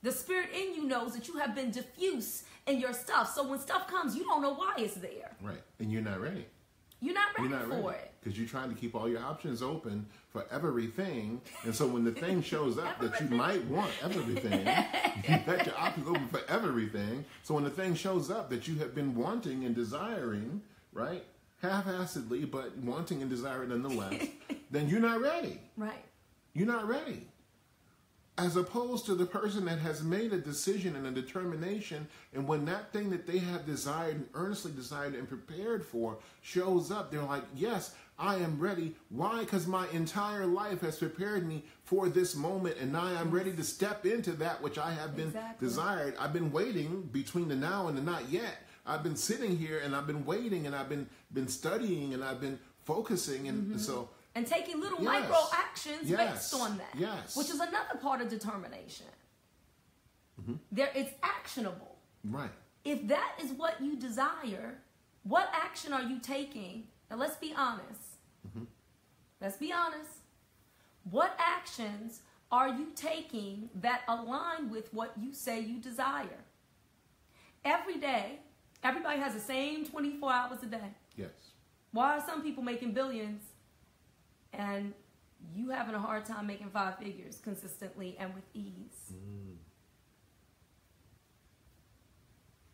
The spirit in you knows that you have been diffuse in your stuff. So when stuff comes, you don't know why it's there. Right. And you're not ready. You're not ready for it. Because you're trying to keep all your options open for everything. And so when the thing shows up that you might want everything, you got your options open for everything. So when the thing shows up that you have been wanting and desiring, right, half-assedly, but wanting and desiring nonetheless, then you're not ready. Right. You're not ready. As opposed to the person that has made a decision and a determination, and when that thing that they have desired and earnestly desired and prepared for shows up, they're like, yes, I am ready. Why? Because my entire life has prepared me for this moment, and now I'm ready to step into that which I have been desired. I've been waiting between the now and the not yet. I've been sitting here, and I've been waiting, and I've been studying, and I've been focusing, and so... And taking little micro actions based on that. Yes. Which is another part of determination. It's actionable. Right. If that is what you desire, what action are you taking? Now let's be honest. Let's be honest. What actions are you taking that align with what you say you desire? Every day, everybody has the same 24 hours a day. Yes. Why are some people making billions and you having a hard time making 5 figures consistently and with ease?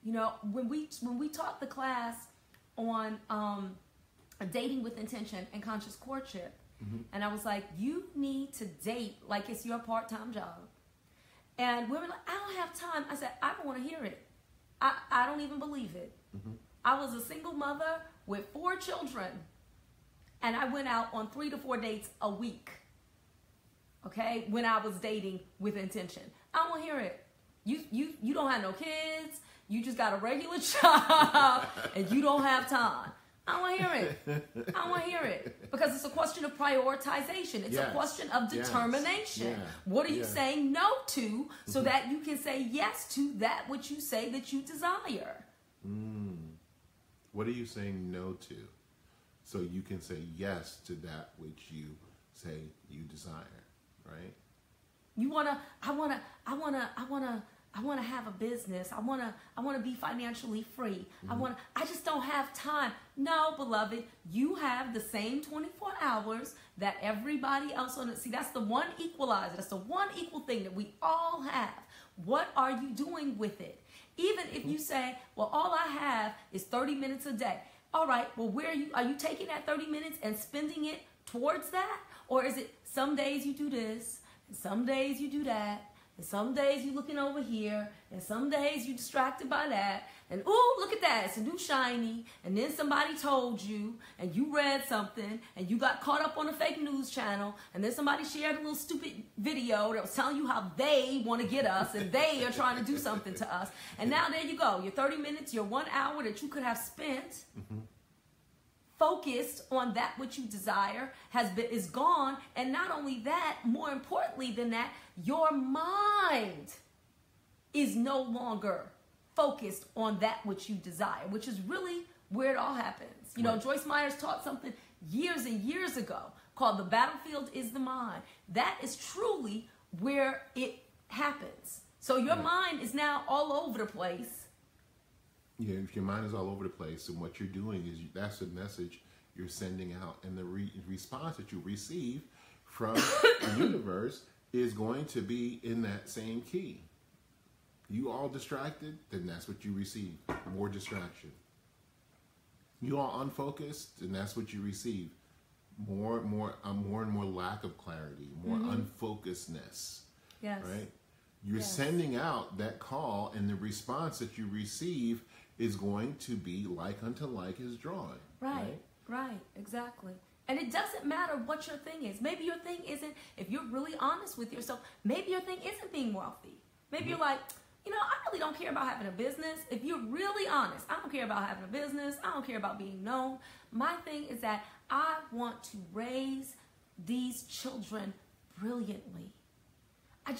You know, when we taught the class on dating with intention and conscious courtship, and I was like, you need to date like it's your part-time job. And women were like, I don't have time. I said, I don't want to hear it. I don't even believe it. I was a single mother with 4 children. And I went out on 3 to 4 dates a week, okay, when I was dating with intention. I don't want to hear it. You don't have no kids. You just got a regular job, and you don't have time. I don't want to hear it. I don't want to hear it. Because it's a question of prioritization. It's a question of determination. What are you saying no to so that you can say yes to that which you say that you desire? What are you saying no to? So you can say yes to that which you say you desire, right? I wanna have a business. I wanna be financially free. I just don't have time. No, beloved, you have the same 24 hours that everybody else on it. See, that's the one equalizer. That's the one equal thing that we all have. What are you doing with it? Even if you say, well, all I have is 30 minutes a day. All right, well, are you taking that 30 minutes and spending it towards that? Or is it some days you do this, and some days you do that, and some days you're looking over here, and some days you're distracted by that, and ooh, look at that, it's a new shiny, and then somebody told you, and you read something, and you got caught up on a fake news channel, and then somebody shared a little stupid video that was telling you how they want to get us, and they are trying to do something to us, and now there you go, your 30 minutes, your 1 hour that you could have spent focused on that which you desire is gone. And not only that, more importantly than that, your mind is no longer focused on that which you desire, which is really where it all happens. You know, Joyce Myers taught something years and years ago called the battlefield is the mind. That is truly where it happens. So your mind is now all over the place. Yeah, if your mind is all over the place, and what you're doing is that's the message you're sending out, and the response that you receive from the universe is going to be in that same key. You all distracted, then that's what you receive, more distraction. You all unfocused, then that's what you receive, more and more lack of clarity, more unfocusedness. Yes. Right? You're sending out that call, and the response that you receive is going to be like unto like is drawn. Right, exactly. And it doesn't matter what your thing is. Maybe your thing isn't, if you're really honest with yourself, maybe your thing isn't being wealthy. Maybe you're like, you know, I really don't care about having a business. If you're really honest, I don't care about having a business. I don't care about being known. My thing is that I want to raise these children brilliantly. I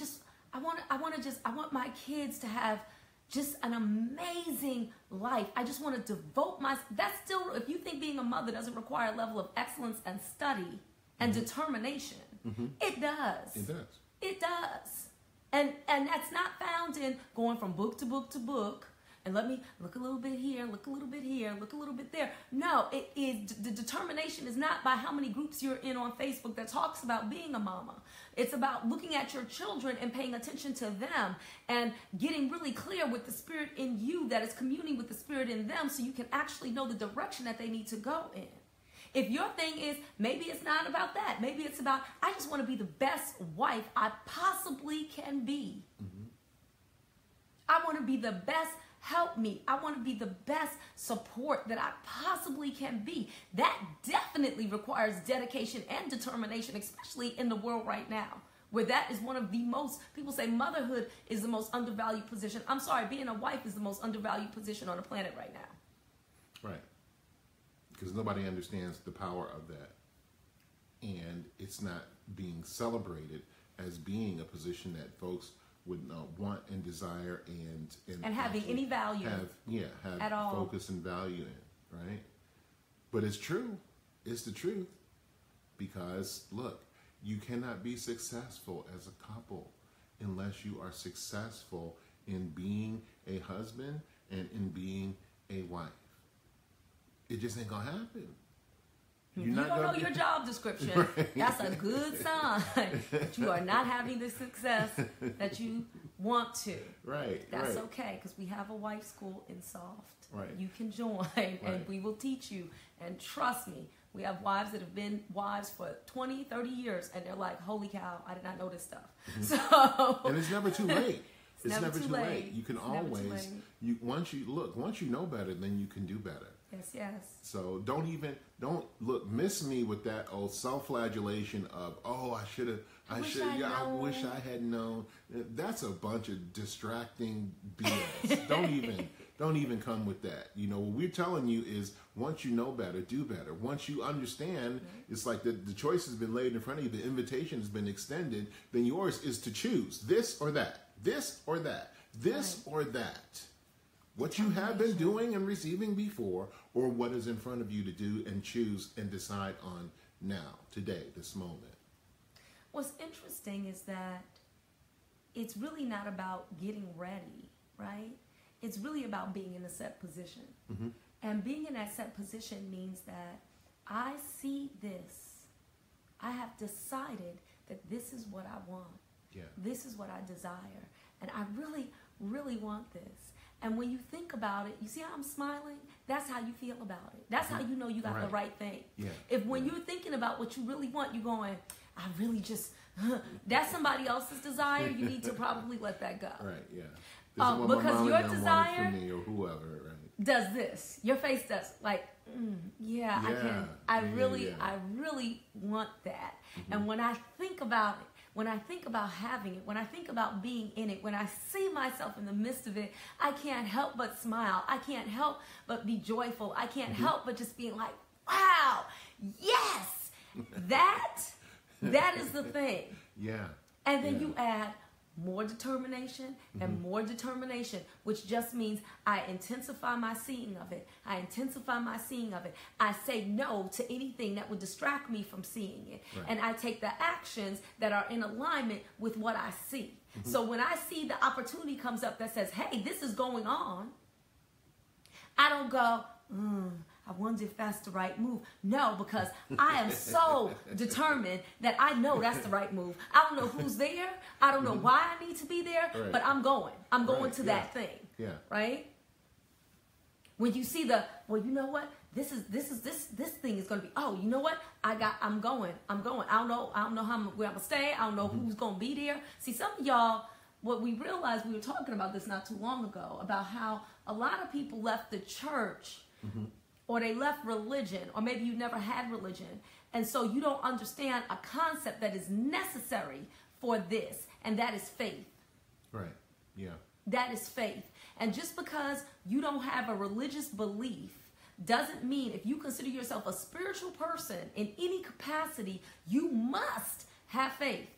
want my kids to have just an amazing life. I just want to devote that's still, if you think being a mother doesn't require a level of excellence and study and determination, it does. It does. It does. And that's not found in going from book to book to book and let me look a little bit here, look a little bit here, look a little bit there. No, it is, the determination is not by how many groups you're in on Facebook that talks about being a mama. It's about looking at your children and paying attention to them and getting really clear with the spirit in you that is communing with the spirit in them so you can actually know the direction that they need to go in. If your thing is, maybe it's not about that. Maybe it's about, I just want to be the best wife I possibly can be. I want to be the best help me. I want to be the best support that I possibly can be. That definitely requires dedication and determination, especially in the world right now, where that is one of the most, people say motherhood is the most undervalued position. I'm sorry, being a wife is the most undervalued position on the planet right now. Right. Because nobody understands the power of that. And it's not being celebrated as being a position that folks would want and desire and having any value have at all. Focus and value in, right? But it's true. It's the truth. Because look, you cannot be successful as a couple unless you are successful in being a husband and in being a wife. It just ain't gonna happen. You don't know your job description. Right. That's a good sign that you are not having the success that you want to. Right. That's okay, because we have a wife school in Soft. Right. You can join, and we will teach you. And trust me, we have wives that have been wives for 20, 30 years, and they're like, holy cow, I did not know this stuff. So, and it's never too late. It's never too late. You can always, once you know better, then you can do better. Yes. So don't miss me with that old self-flagellation of, I wish I had known. That's a bunch of distracting BS. Don't even come with that. You know, what we're telling you is once you know better, do better. Once you understand, it's like the choice has been laid in front of you, the invitation has been extended, then yours is to choose this or that, this or that, this or that. What you have been doing and receiving before, or what is in front of you to do and choose and decide on now, today, this moment. What's interesting is that it's really not about getting ready, right? It's really about being in a set position. And being in that set position means that I see this. I have decided that this is what I want. Yeah. This is what I desire. And I really, really want this. And when you think about it, you see how I'm smiling? That's how you feel about it. That's how you know you got the right thing. Yeah. If when you're thinking about what you really want, you're going, I really just, that's somebody else's desire, you need to probably let that go. Right, yeah. Because your desire for me or whoever, right? does this. Your face does. Like, I really want that. And when I think about it, when I think about having it, when I think about being in it, when I see myself in the midst of it, I can't help but smile. I can't help but be joyful. I can't help but just being like, wow, yes, that is the thing. Yeah. And then you add more determination and more determination, which just means I intensify my seeing of it. I intensify my seeing of it. I say no to anything that would distract me from seeing it. Right. And I take the actions that are in alignment with what I see. So when I see the opportunity comes up that says, hey, this is going on, I don't go, I wonder if that's the right move. No, because I am so determined that I know that's the right move. I don't know who's there. I don't know why I need to be there, but I'm going. I'm going to that thing. Yeah. Right? When you see well, you know what? This thing is going to be, you know what? I'm going. I don't know where I'm going to stay. I don't know who's going to be there. See, some of y'all, what we realized, we were talking about this not too long ago, about how a lot of people left the church or they left religion, or maybe you never had religion. And so you don't understand a concept that is necessary for this, and that is faith. Right. Yeah. That is faith. And just because you don't have a religious belief doesn't mean if you consider yourself a spiritual person in any capacity, you must have faith.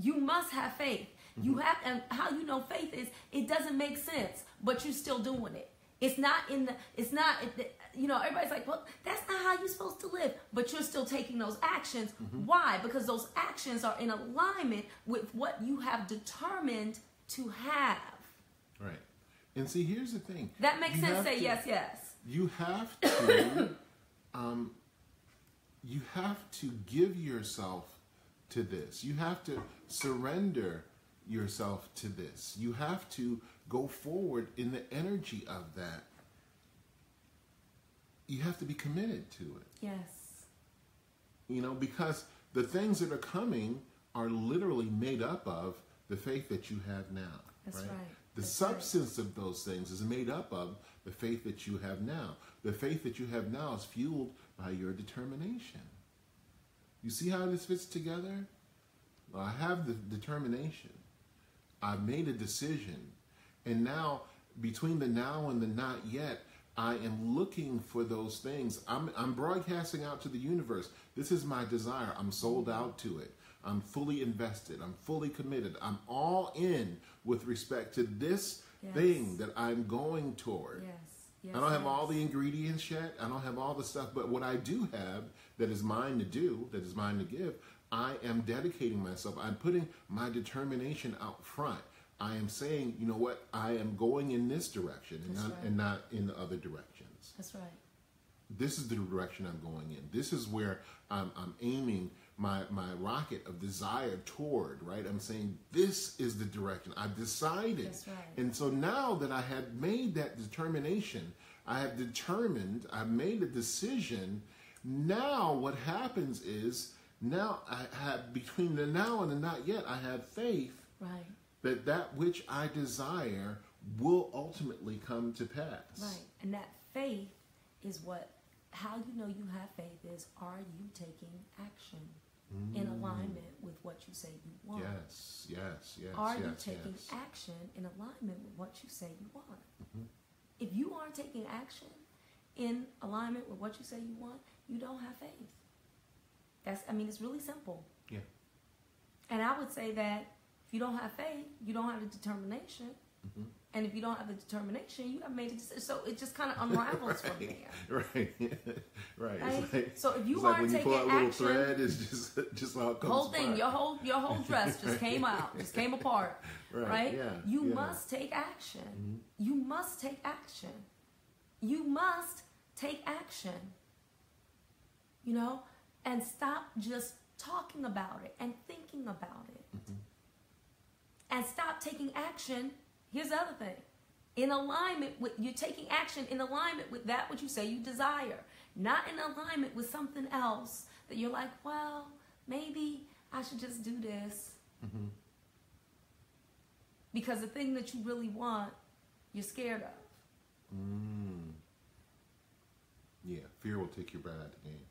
You must have faith. You have, and how you know faith is, it doesn't make sense, but you're still doing it. It's not, everybody's like, well, that's not how you're supposed to live, but you're still taking those actions. Why? Because those actions are in alignment with what you have determined to have. Right. And see, here's the thing. That makes sense. Say yes, yes. You have to, you have to give yourself to this. You have to surrender yourself to this. You have to go forward in the energy of that. You have to be committed to it. Yes. Because the things that are coming are literally made up of the faith that you have now. That's right. The substance of those things is made up of the faith that you have now. The faith that you have now is fueled by your determination. You see how this fits together? Well, I have the determination. I've made a decision. And now, between the now and the not yet, I am looking for those things. I'm broadcasting out to the universe. This is my desire. I'm sold out to it. I'm fully invested. I'm fully committed. I'm all in with respect to this thing that I'm going toward. Yes. I don't have all the ingredients yet. I don't have all the stuff. But what I do have that is mine to do, that is mine to give, I am dedicating myself. I'm putting my determination out front. I am saying, you know what? I am going in this direction and not in the other directions. That's right. This is the direction I'm going in. This is where I'm aiming my rocket of desire toward, right? I'm saying this is the direction. I've decided. That's right. And so now that I have made that determination, I've made a decision. Now what happens is, now I have, between the now and the not yet, I have faith that which I desire will ultimately come to pass. Right. And that faith is how you know you have faith is, are you taking action in alignment with what you say you want? Yes. Are you taking action in alignment with what you say you want? If you aren't taking action in alignment with what you say you want, you don't have faith. It's really simple. Yeah. And I would say that if you don't have faith, you don't have the determination. And if you don't have the determination, you have made a decision. So it just kind of unravels from there. Right. So if you aren't taking when you pull out a little action, thread, it's just how it comes whole thing, apart. your whole dress just came out, just came apart. Right? Yeah. You must take action. You must take action. You must take action. And stop just talking about it and thinking about it. And stop taking action. Here's the other thing. In alignment with, you're taking action in alignment with that which you say you desire. Not in alignment with something else that you're like, well, maybe I should just do this. Because the thing that you really want, you're scared of. Yeah, fear will take you right out the game.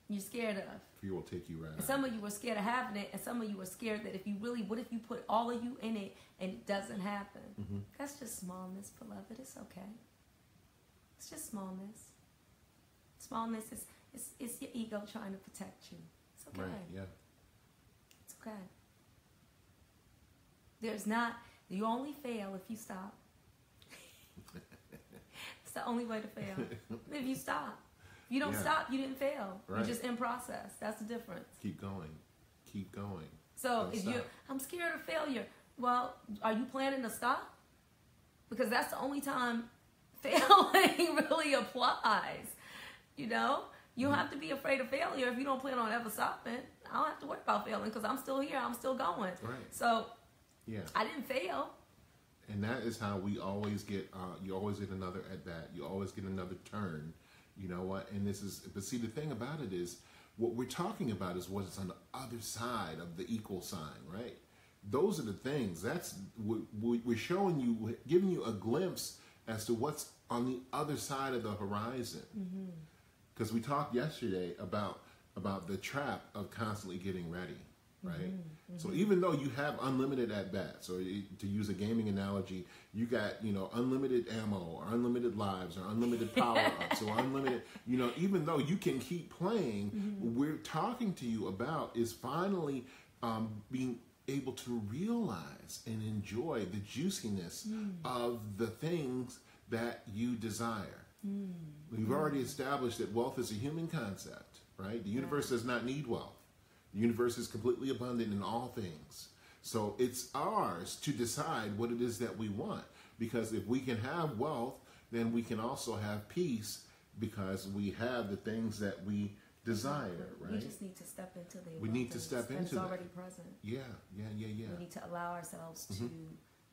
You're scared of. Fear will take you right out. Some of you were scared of having it, and some of you were scared that what if you put all of you in it and it doesn't happen? That's just smallness, beloved. It's okay. It's just smallness. Smallness is your ego trying to protect you. It's okay. Right, yeah. It's okay. You only fail if you stop. It's the only way to fail. If you stop. If you don't stop, you didn't fail. Right. You're just in process. That's the difference. Keep going. So I'm scared of failure. Well, are you planning to stop? Because that's the only time failing really applies. You don't have to be afraid of failure if you don't plan on ever stopping. I don't have to worry about failing because I'm still here. I'm still going. Right. So I didn't fail. And that is how we always get, you always get another at bat. You always get another turn. You know what? And but see, the thing about it is, what we're talking about is what's on the other side of the equal sign, right? Those are the things. We're showing you, giving you a glimpse as to what's on the other side of the horizon. Because we talked yesterday about the trap of constantly getting ready. right? So even though you have unlimited at bats, or to use a gaming analogy, you got, you know, unlimited ammo or unlimited lives or unlimited power ups or unlimited, you know, even though you can keep playing, what we're talking to you about is finally being able to realize and enjoy the juiciness of the things that you desire. We've already established that wealth is a human concept, right? The universe does not need wealth. The universe is completely abundant in all things. So it's ours to decide what it is that we want. Because if we can have wealth, then we can also have peace, because we have the things that we desire, right? We just need to step into the We need to step into it's that. already present. Yeah. We need to allow ourselves to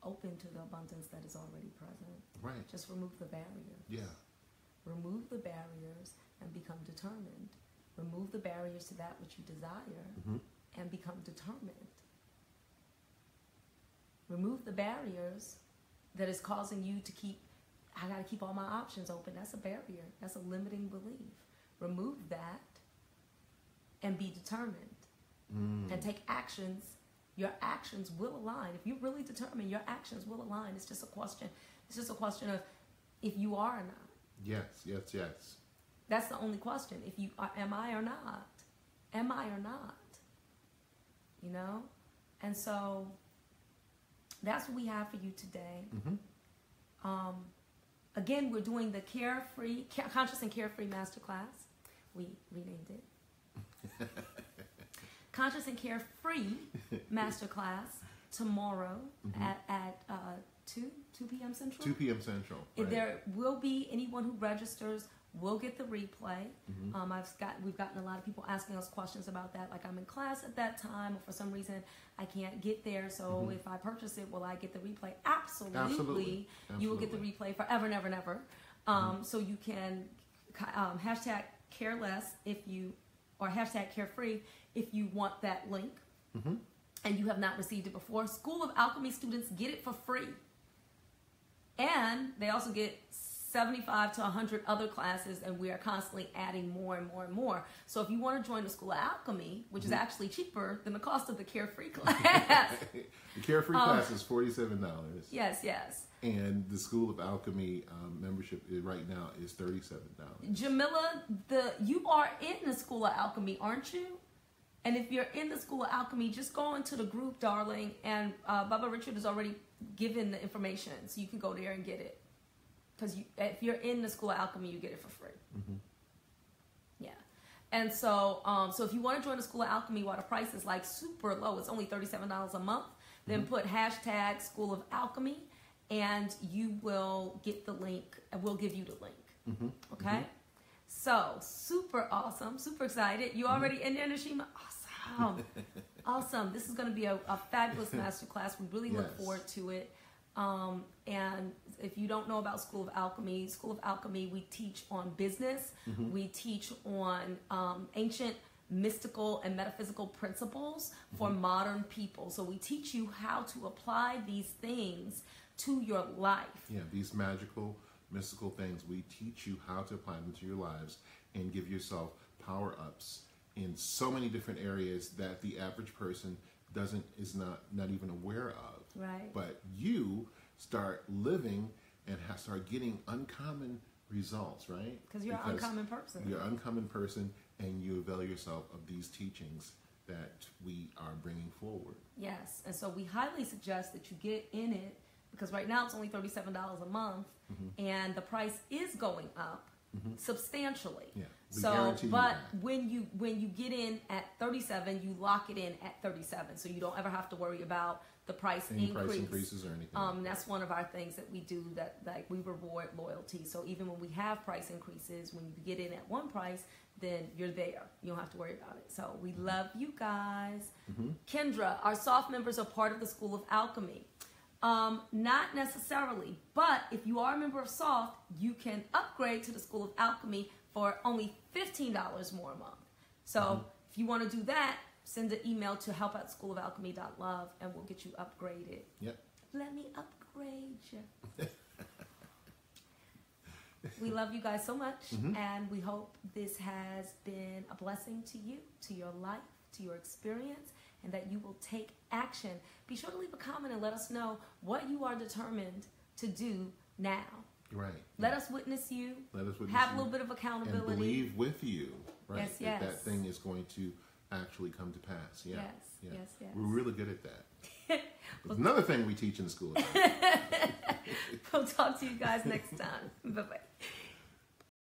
open to the abundance that is already present. Right. Just remove the barriers. Yeah. Remove the barriers and become determined. Remove the barriers to that which you desire and become determined. Remove the barriers that is causing you to keep, I got to keep all my options open. That's a barrier. That's a limiting belief. Remove that and be determined. And take actions. Your actions will align. If you're really determined, your actions will align. It's just a question. It's just a question of if you are or not. Yes. That's the only question. If you are, am I or not? Am I or not? You know? And so that's what we have for you today. Again, we're doing the Conscious and Carefree Masterclass. We renamed it. Conscious and Carefree Masterclass tomorrow at 2 p.m. Central. 2 p.m. Central. If Right. there will be anyone who registers will get the replay. We've gotten a lot of people asking us questions about that, like I'm in class at that time, or for some reason I can't get there. So if I purchase it, will I get the replay? Absolutely. You will get the replay forever and ever and ever. So you can hashtag careless if you, or hashtag carefree if you want that link and you have not received it before. School of Alchemy students get it for free. And they also get 75 to 100 other classes, and we are constantly adding more and more and more. So if you want to join the School of Alchemy, which is actually cheaper than the cost of the Carefree class. The Carefree class is $47. Yes. And the School of Alchemy membership right now is $37. Jamila, you are in the School of Alchemy, aren't you? And if you're in the School of Alchemy, just go into the group, darling, and Baba Richard has already given the information, so you can go there and get it. Because if you're in the School of Alchemy, you get it for free. Yeah. And so so if you want to join the School of Alchemy while the price is like super low, it's only $37 a month, then put hashtag School of Alchemy, and you will get the link, and we'll give you the link. Okay? So, super awesome, super excited. You already in there, Nashima? Awesome. Awesome. This is going to be a fabulous masterclass. We really look forward to it. And if you don't know about School of Alchemy, we teach on business. We teach on ancient mystical and metaphysical principles for modern people. So we teach you how to apply these things to your life. Yeah, these magical, mystical things, we teach you how to apply them to your lives and give yourself power-ups in so many different areas that the average person is not even aware of. Right. But you start living and start getting uncommon results, right? Because you're an uncommon person. You're an uncommon person, and you avail yourself of these teachings that we are bringing forward. Yes, and so we highly suggest that you get in it, because right now it's only $37 a month, and the price is going up substantially. Yeah, so, but when you get in at 37, you lock it in at 37, so you don't ever have to worry about the price Any increase. price increases or anything. That's one of our things that we do, that like we reward loyalty. So even when we have price increases, when you get in at one price, then you're there. You don't have to worry about it. So we love you guys. Kendra, our soft members are part of the School of Alchemy. Not necessarily, but if you are a member of Soft, you can upgrade to the School of Alchemy for only $15 more a month. So if you want to do that, send an email to help@schoolofalchemy.love and we'll get you upgraded. Yep. Let me upgrade you. We love you guys so much, and we hope this has been a blessing to you, to your life, to your experience, and that you will take action. Be sure to leave a comment and let us know what you are determined to do now. Right. Let us witness you. Let us witness have you. a little bit of accountability. And believe with you, right? Yes, yes. That thing is going to actually come to pass. Yeah. Yes, yeah. yes, yes. We're really good at that. It's another thing we teach in school. We'll talk to you guys next time. Bye-bye.